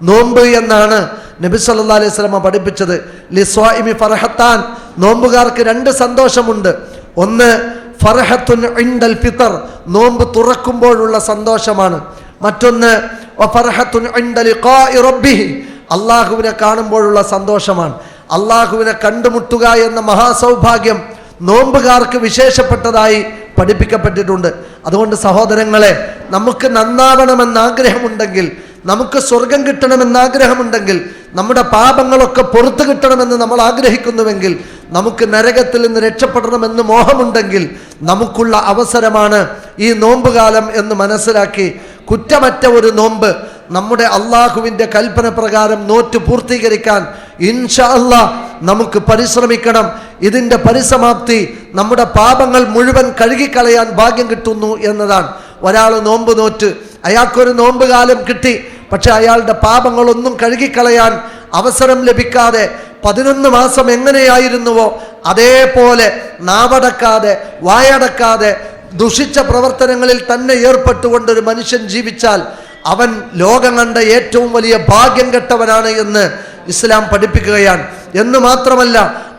നോമ്പ് എന്നാണ് നബി സല്ലല്ലാഹു അലൈഹി വസല്ലം പഠിപ്പിച്ചത്. ലിസ്വാഇമി ഫർഹത്താൻ, നോമ്പുകാർക്ക് 2 സന്തോഷമുണ്ട്. ഒന്ന് ഫർഹത്തുൻ ഇൻദൽ ഫിത്ർ, നോമ്പ് തുറക്കുമ്പോഴുള്ള സന്തോഷമാണ്. മറ്റൊന്ന് വഫർഹത്തുൻ ഇൻദ ലിഖാഇ റബ്ബിഹി, അള്ളാഹുവിനെ കാണുമ്പോഴുള്ള സന്തോഷമാണ്. അള്ളാഹുവിനെ കണ്ടുമുട്ടുക എന്ന മഹാസൗഭാഗ്യം നോമ്പുകാർക്ക് വിശേഷപ്പെട്ടതായി പഠിപ്പിക്കപ്പെട്ടിട്ടുണ്ട്. അതുകൊണ്ട് സഹോദരങ്ങളെ, നമുക്ക് നന്നാവണമെന്ന് ആഗ്രഹമുണ്ടെങ്കിൽ, നമുക്ക് സ്വർഗം കിട്ടണമെന്ന് ആഗ്രഹമുണ്ടെങ്കിൽ, നമ്മുടെ പാപങ്ങളൊക്കെ പുറത്തു കിട്ടണമെന്ന് നമ്മൾ ആഗ്രഹിക്കുന്നുവെങ്കിൽ, നമുക്ക് നരകത്തിൽ നിന്ന് രക്ഷപ്പെടണമെന്ന് മോഹമുണ്ടെങ്കിൽ നമുക്കുള്ള അവസരമാണ് ഈ നോമ്പുകാലം എന്ന് മനസ്സിലാക്കി കുറ്റമറ്റ ഒരു നോമ്പ് നമ്മുടെ അള്ളാഹുവിൻ്റെ കൽപ്പന പ്രകാരം നോറ്റ് പൂർത്തീകരിക്കാൻ ഇൻഷാ അല്ലാഹ് നമുക്ക് പരിശ്രമിക്കണം. ഇതിൻ്റെ പരിസമാപ്തി നമ്മുടെ പാപങ്ങൾ മുഴുവൻ കഴുകിക്കളയാൻ ഭാഗ്യം കിട്ടുന്നു എന്നതാണ്. ഒരാൾ നോമ്പ് നോറ്റ് അയാൾക്കൊരു നോമ്പ് കാലം കിട്ടി, പക്ഷെ അയാളുടെ പാപങ്ങളൊന്നും കഴുകിക്കളയാൻ അവസരം ലഭിക്കാതെ 11 മാസം എങ്ങനെയായിരുന്നുവോ അതേപോലെ നാവടക്കാതെ വായടക്കാതെ ദുഷിച്ച പ്രവർത്തനങ്ങളിൽ തന്നെ ഏർപ്പെട്ടുകൊണ്ടൊരു മനുഷ്യൻ ജീവിച്ചാൽ അവൻ ലോകം കണ്ട ഏറ്റവും വലിയ ഭാഗ്യം കെട്ടവനാണ് എന്ന് ഇസ്ലാം പഠിപ്പിക്കുകയാണ്. എന്ന് മാത്രമല്ല,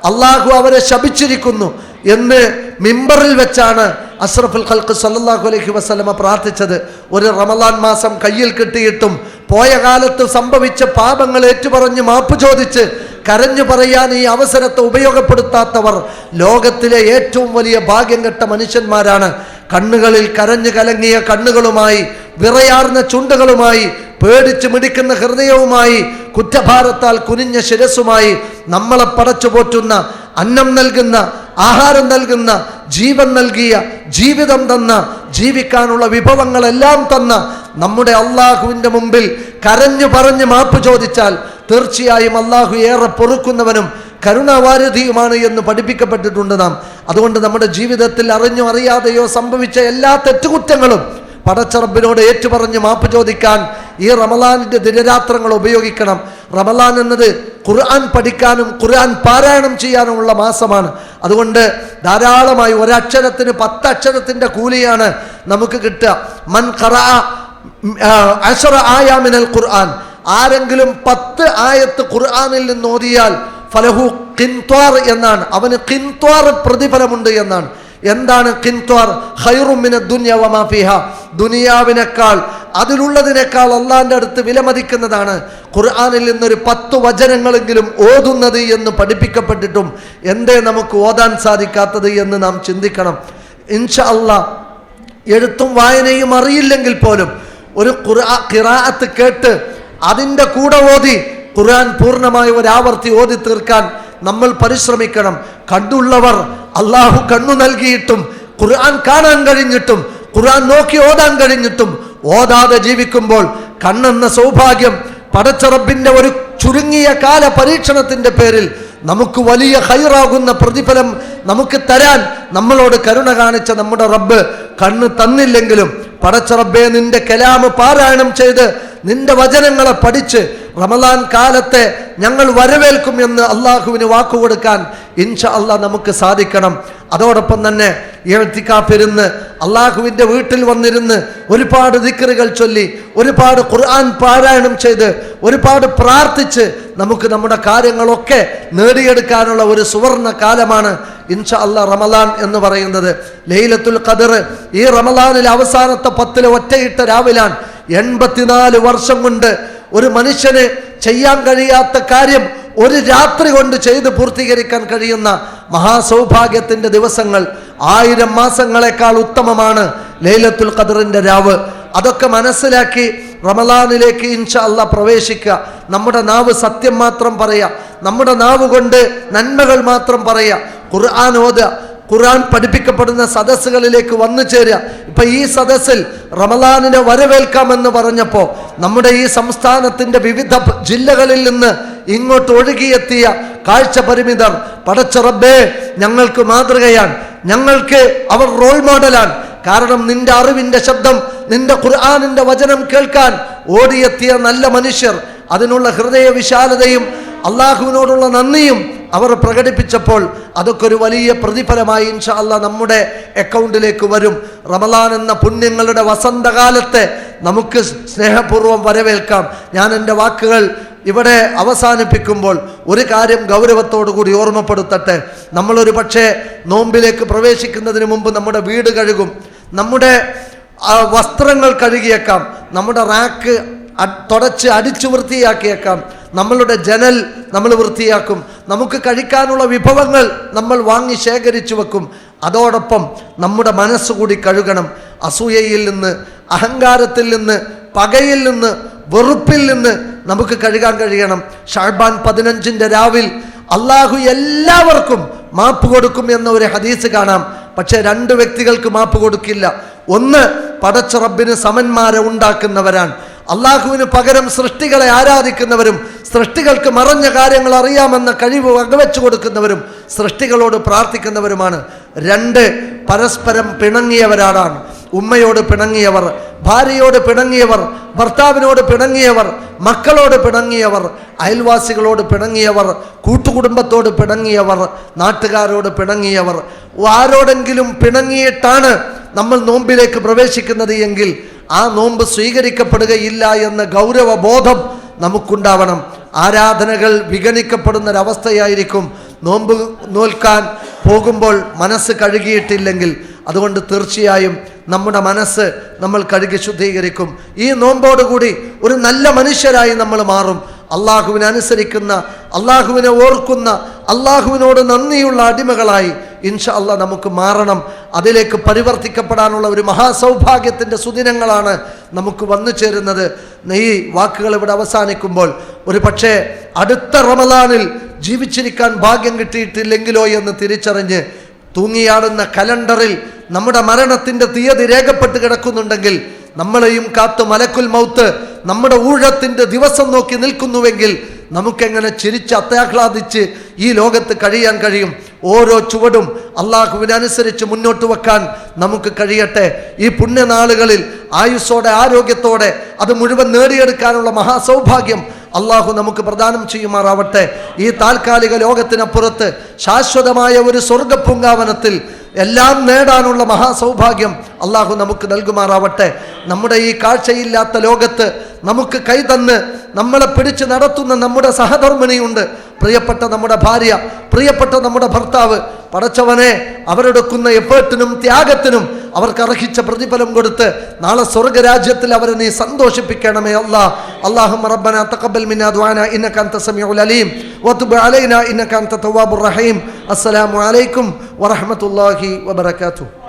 അള്ളാഹു അവരെ ശപിച്ചിരിക്കുന്നു എന്ന് മിമ്പറിൽ വെച്ചാണ് അഷ്റഫുൽ ഖൽഖ് സല്ലല്ലാഹു അലൈഹി വസല്ലമ പ്രാർത്ഥിച്ചത്. ഒരു റമളാൻ മാസം കയ്യിൽ കിട്ടിയിട്ടും പോയ കാലത്ത് സംഭവിച്ച പാപങ്ങൾ ഏറ്റുപറഞ്ഞ് മാപ്പ് ചോദിച്ച് കരഞ്ഞു പറയാൻ ഈ അവസരത്തെ ഉപയോഗപ്പെടുത്താത്തവർ ലോകത്തിലെ ഏറ്റവും വലിയ ഭാഗ്യം കെട്ട മനുഷ്യന്മാരാണ്. കണ്ണുകളിൽ കരഞ്ഞു കലങ്ങിയ കണ്ണുകളുമായി, വിറയാർന്ന ചുണ്ടുകളുമായി, പേടിച്ച് മിടിക്കുന്ന ഹൃദയവുമായി, കുറ്റഭാരത്താൽ കുനിഞ്ഞ ശിരസുമായി നമ്മളെ പടച്ചു പോറ്റുന്ന, അന്നം നൽകുന്ന, ആഹാരം നൽകുന്ന, ജീവൻ നൽകിയ, ജീവിതം തന്ന, ജീവിക്കാനുള്ള വിഭവങ്ങളെല്ലാം തന്ന നമ്മുടെ അള്ളാഹുവിൻ്റെ മുമ്പിൽ കരഞ്ഞു പറഞ്ഞ് മാപ്പ് ചോദിച്ചാൽ തീർച്ചയായും അള്ളാഹു ഏറെ പൊറുക്കുന്നവനും കരുണാവാരിധിയുമാണ് എന്ന് പഠിപ്പിക്കപ്പെട്ടിട്ടുണ്ട് നാം. അതുകൊണ്ട് നമ്മുടെ ജീവിതത്തിൽ അറിഞ്ഞോ അറിയാതെയോ സംഭവിച്ച എല്ലാ തെറ്റുകുറ്റങ്ങളും പടച്ച റബ്ബിനോട് ഏറ്റുപറഞ്ഞ് മാപ്പ് ചോദിക്കാൻ ഈ റമളാനിൻ്റെ ദിനരാത്രങ്ങൾ ഉപയോഗിക്കണം. റമളാൻ എന്നത് ഖുർആൻ പഠിക്കാനും ഖുർആൻ പാരായണം ചെയ്യാനുമുള്ള മാസമാണ്. അതുകൊണ്ട് ധാരാളമായി ഒരക്ഷരത്തിന് 10 അക്ഷരത്തിൻ്റെ കൂലിയാണ് നമുക്ക് കിട്ടുക. മൻ ഖറഅ 10 ആയ മിനൽ ഖുർആൻ, ആരെങ്കിലും 10 ആയത്ത് ഖുർആനിൽ നിന്ന് ഓതിയാൽ ഫലഹു ഖിൻത്വാർ എന്നാണ്, അവന് ഖിൻത്വാർ പ്രതിഫലമുണ്ട് എന്നാണ്. എന്താണ് ഖിൻത്വാർ? ഖൈറും മിനദ് ദുനിയ വമാ ഫീഹാ, ദുനിയാവിനേക്കാൾ അതിലുള്ളതിനേക്കാൾ അള്ളാഹിൻ്റെ അടുത്ത് വിലമതിക്കുന്നതാണ് ഖുർആനിൽ നിന്നൊരു 10 വചനങ്ങളെങ്കിലും ഓതുന്നത് എന്ന് പഠിപ്പിക്കപ്പെട്ടിട്ടും എന്തേ നമുക്ക് ഓതാൻ സാധിക്കാത്തത് എന്ന് നാം ചിന്തിക്കണം. ഇൻഷാ അല്ലാഹ് എഴുത്തും വായനയും അറിയില്ലെങ്കിൽ പോലും ഒരു ഖിറാഅത്ത് കേട്ട് അതിൻ്റെ കൂടെ ഓതി ഖുർആൻ പൂർണ്ണമായി ഒരാവർത്തി ഓതി തീർക്കാൻ നമ്മൾ പരിശ്രമിക്കണം. കണ്ടുള്ളവർ അള്ളാഹു കണ്ണു നൽകിയിട്ടും ഖുർആൻ കാണാൻ കഴിഞ്ഞിട്ടും ഖുർആൻ നോക്കി ഓതാൻ കഴിഞ്ഞിട്ടും ഓതാതെ ജീവിക്കുമ്പോൾ കണ്ണെന്ന സൗഭാഗ്യം പടച്ച റബ്ബിന്റെ ഒരു ചുരുങ്ങിയ കാല പരീക്ഷണത്തിന്റെ പേരിൽ നമുക്ക് വലിയ ഖൈറാകുന്ന പ്രതിഫലം നമുക്ക് തരാൻ നമ്മളോട് കരുണ കാണിച്ച നമ്മുടെ റബ്ബ് കണ്ണ് തന്നില്ലെങ്കിലും പടച്ച റബ്ബേ, നിന്റെ കലാമ് പാരായണം ചെയ്ത് നിന്റെ വചനങ്ങളെ പഠിച്ച് റമദാൻ കാലത്തെ ഞങ്ങൾ വരവേൽക്കും എന്ന് അള്ളാഹുവിന് വാക്കുകൊടുക്കാൻ ഇൻഷാ അല്ലാഹ് നമുക്ക് സാധിക്കണം. അതോടൊപ്പം തന്നെ ഇഅ്തികാഫിരുന്ന് അള്ളാഹുവിൻ്റെ വീട്ടിൽ വന്നിരുന്ന് ഒരുപാട് ദിക്റുകൾ ചൊല്ലി, ഒരുപാട് ഖുർആൻ പാരായണം ചെയ്ത്, ഒരുപാട് പ്രാർത്ഥിച്ച് നമുക്ക് നമ്മുടെ കാര്യങ്ങളൊക്കെ നേടിയെടുക്കാനുള്ള ഒരു സുവർണ കാലമാണ് ഇൻഷാ അല്ലാഹ് റമദാൻ എന്ന് പറയുന്നത്. ലൈലത്തുൽ ഖദർ ഈ റമദാനിലെ അവസാനത്തെ 10 ഒറ്റയിട്ട രാവിലാണ്. 84 വർഷം കൊണ്ട് ഒരു മനുഷ്യന് ചെയ്യാൻ കഴിയാത്ത കാര്യം ഒരു രാത്രി കൊണ്ട് ചെയ്ത് പൂർത്തീകരിക്കാൻ കഴിയുന്ന മഹാസൗഭാഗ്യത്തിൻ്റെ ദിവസങ്ങൾ 1000 മാസങ്ങളെക്കാൾ ഉത്തമമാണ് ലൈലത്തുൽ ഖദറിൻ്റെ രാവ്. അതൊക്കെ മനസ്സിലാക്കി റമദാനിലേക്ക് ഇൻഷാ അല്ലാഹ് പ്രവേശിക്കുക. നമ്മുടെ നാവ് സത്യം മാത്രം പറയുക, നമ്മുടെ നാവ് കൊണ്ട് നന്മകൾ മാത്രം പറയുക, ഖുർആൻ ഓതുക, ഖുർആൻ പഠിപ്പിക്കപ്പെടുന്ന സദസ്സുകളിലേക്ക് വന്നു ചേരുക. ഇപ്പൊ ഈ സദസ്സിൽ റമദാനിനെ വരവേൽക്കാമെന്ന് പറഞ്ഞപ്പോൾ നമ്മുടെ ഈ സംസ്ഥാനത്തിന്റെ വിവിധ ജില്ലകളിൽ നിന്ന് ഇങ്ങോട്ട് ഒഴുകിയെത്തിയ കാഴ്ച പരിമിതർ, പടച്ച റബ്ബേ, ഞങ്ങൾക്ക് മാതൃകയാണ്, ഞങ്ങൾക്ക് അവർ റോൾ മോഡലാണ്. കാരണം നിന്റെ അറിവിന്റെ ശബ്ദം, നിന്റെ ഖുർആനിന്റെ വചനം കേൾക്കാൻ ഓടിയെത്തിയ നല്ല മനുഷ്യർ, അതിനുള്ള ഹൃദയ വിശാലതയും അള്ളാഹുവിനോടുള്ള നന്ദിയും അവർ പ്രകടിപ്പിച്ചപ്പോൾ അതൊക്കെ ഒരു വലിയ പ്രതിഫലമായി ഇൻഷാ അല്ലാഹ് നമ്മുടെ അക്കൗണ്ടിലേക്ക് വരും. റമദാൻ എന്ന പുണ്യങ്ങളുടെ വസന്തകാലത്തെ നമുക്ക് സ്നേഹപൂർവ്വം വരവേൽക്കാം. ഞാൻ എൻ്റെ വാക്കുകൾ ഇവിടെ അവസാനിപ്പിക്കുമ്പോൾ ഒരു കാര്യം ഗൗരവത്തോടു കൂടി ഓർമ്മപ്പെടുത്തട്ടെ. നമ്മളൊരു പക്ഷേ നോമ്പിലേക്ക് പ്രവേശിക്കുന്നതിന് മുമ്പ് നമ്മുടെ വീട് കഴുകും, നമ്മുടെ വസ്ത്രങ്ങൾ കഴുകിയേക്കാം, നമ്മുടെ റാക്ക് തുടച്ച് അടിച്ചു വൃത്തിയാക്കിയേക്കാം, നമ്മളുടെ ജനൽ നമ്മൾ വൃത്തിയാക്കും, നമുക്ക് കഴിക്കാനുള്ള വിഭവങ്ങൾ നമ്മൾ വാങ്ങി ശേഖരിച്ചു വെക്കും. അതോടൊപ്പം നമ്മുടെ മനസ്സുകൂടി കഴുകണം. അസൂയയിൽ നിന്ന്, അഹങ്കാരത്തിൽ നിന്ന്, പകയിൽ നിന്ന്, വെറുപ്പിൽ നിന്ന് നമുക്ക് കഴുകാൻ കഴിയണം. ഷഅബാൻ 15 രാവിൽ അള്ളാഹു എല്ലാവർക്കും മാപ്പ് കൊടുക്കും എന്ന ഒരു ഹദീസ് കാണാം. പക്ഷേ 2 വ്യക്തികൾക്ക് മാപ്പ് കൊടുക്കില്ല. ഒന്ന്, പടച്ച റബ്ബിന് സമന്മാരെ ഉണ്ടാക്കുന്നവരാണ്. അള്ളാഹുവിന് പകരം സൃഷ്ടികളെ ആരാധിക്കുന്നവരും സൃഷ്ടികൾക്ക് മറഞ്ഞ കാര്യങ്ങൾ അറിയാമെന്ന കഴിവ് വകവെച്ചു കൊടുക്കുന്നവരും സൃഷ്ടികളോട് പ്രാർത്ഥിക്കുന്നവരുമാണ്. 2, പരസ്പരം പിണങ്ങിയവരാണ്. ഉമ്മയോട് പിണങ്ങിയവർ, ഭാര്യയോട് പിണങ്ങിയവർ, ഭർത്താവിനോട് പിണങ്ങിയവർ, മക്കളോട് പിണങ്ങിയവർ, അയൽവാസികളോട് പിണങ്ങിയവർ, കൂട്ടുകുടുംബത്തോട് പിണങ്ങിയവർ, നാട്ടുകാരോട് പിണങ്ങിയവർ. ആരോടെങ്കിലും പിണങ്ങിയിട്ടാണ് നമ്മൾ നോമ്പിലേക്ക് പ്രവേശിക്കുന്നത് എങ്കിൽ ആ നോമ്പ് സ്വീകരിക്കപ്പെടുകയില്ല എന്ന ഗൗരവബോധം നമുക്കുണ്ടാവണം. ആരാധനകൾ വിഗണിക്കപ്പെടുന്നൊരവസ്ഥയായിരിക്കും നോമ്പ് നോൽക്കാൻ പോകുമ്പോൾ മനസ്സ് കഴുകിയിട്ടില്ലെങ്കിൽ. അതുകൊണ്ട് തീർച്ചയായും നമ്മുടെ മനസ്സ് നമ്മൾ കഴുകി ശുദ്ധീകരിക്കും. ഈ നോമ്പോടുകൂടി ഒരു നല്ല മനുഷ്യരായി നമ്മൾ മാറും. അള്ളാഹുവിനെ അനുസരിക്കുന്ന, അള്ളാഹുവിനെ ഓർക്കുന്ന, അള്ളാഹുവിനോട് നന്ദിയുള്ള അടിമകളായി ഇൻഷാ അല്ലാഹ് നമുക്ക് മാറണം. അതിലേക്ക് പരിവർത്തിക്കപ്പെടാനുള്ള ഒരു മഹാസൗഭാഗ്യത്തിൻ്റെ സുദിനങ്ങളാണ് നമുക്ക് വന്നു ചേരുന്നത്. ഈ വാക്കുകൾ ഇവിടെ അവസാനിക്കുമ്പോൾ ഒരു പക്ഷേ അടുത്ത റമദാനിൽ ജീവിച്ചിരിക്കാൻ ഭാഗ്യം കിട്ടിയിട്ടില്ലെങ്കിലോ എന്ന് തിരിച്ചറിഞ്ഞ് തൂങ്ങിയാടുന്ന കലണ്ടറിൽ നമ്മുടെ മരണത്തിൻ്റെ തീയതി രേഖപ്പെട്ട് കിടക്കുന്നുണ്ടെങ്കിൽ നമ്മളെയും കാത്ത് മലക്കുൽ മൗത്ത് നമ്മുടെ ഊഴത്തിൻ്റെ ദിവസം നോക്കി നിൽക്കുന്നുവെങ്കിൽ നമുക്കെങ്ങനെ ചിരിച്ച് അത്യാഹ്ലാദിച്ച് ഈ ലോകത്ത് കഴിയാൻ കഴിയും? ഓരോ ചുവടും അള്ളാഹുവിനനുസരിച്ച് മുന്നോട്ട് വെക്കാൻ നമുക്ക് കഴിയട്ടെ. ഈ പുണ്യനാളുകളിൽ ആയുസ്സോടെ, ആരോഗ്യത്തോടെ അത് മുഴുവൻ നേടിയെടുക്കാനുള്ള മഹാസൗഭാഗ്യം അള്ളാഹു നമുക്ക് പ്രദാനം ചെയ്യുമാറാവട്ടെ. ഈ താൽക്കാലിക ലോകത്തിനപ്പുറത്ത് ശാശ്വതമായ ഒരു സ്വർഗപ്പൂങ്കാവനത്തിൽ എല്ലാം നേടാനുള്ള മഹാസൗഭാഗ്യം അള്ളാഹു നമുക്ക് നൽകുമാറാവട്ടെ. നമ്മുടെ ഈ കാഴ്ചയില്ലാത്ത ലോകത്ത് നമുക്ക് കൈതന്ന് നമ്മളെ പിടിച്ച് നടത്തുന്ന നമ്മുടെ സഹധർമ്മിണിയുണ്ട്, പ്രിയപ്പെട്ട നമ്മുടെ ഭാര്യ, പ്രിയപ്പെട്ട നമ്മുടെ ഭർത്താവ്. പടച്ചവനെ, അവരെടുക്കുന്ന എഫേർട്ടിനും ത്യാഗത്തിനും അവർക്ക് അർഹിച്ച പ്രതിഫലം കൊടുത്ത് നാളെ സ്വർഗരാജ്യത്തിൽ അവരെ നീ സന്തോഷിപ്പിക്കണമേ അല്ലാഹ്. അല്ലാഹുമ്മ റബ്ബനാ തഖബ്ബൽ മിന്നാ ദുആനാ ഇന്നക അൻത സമീഉൽ അലീം വതുബ് അലൈനാ ഇന്നക അൻത തവ്വാബുർ റഹീം. അസ്സലാമു അലൈക്കും വറഹ്മത്തുള്ളാഹി വബറകാതുഹു.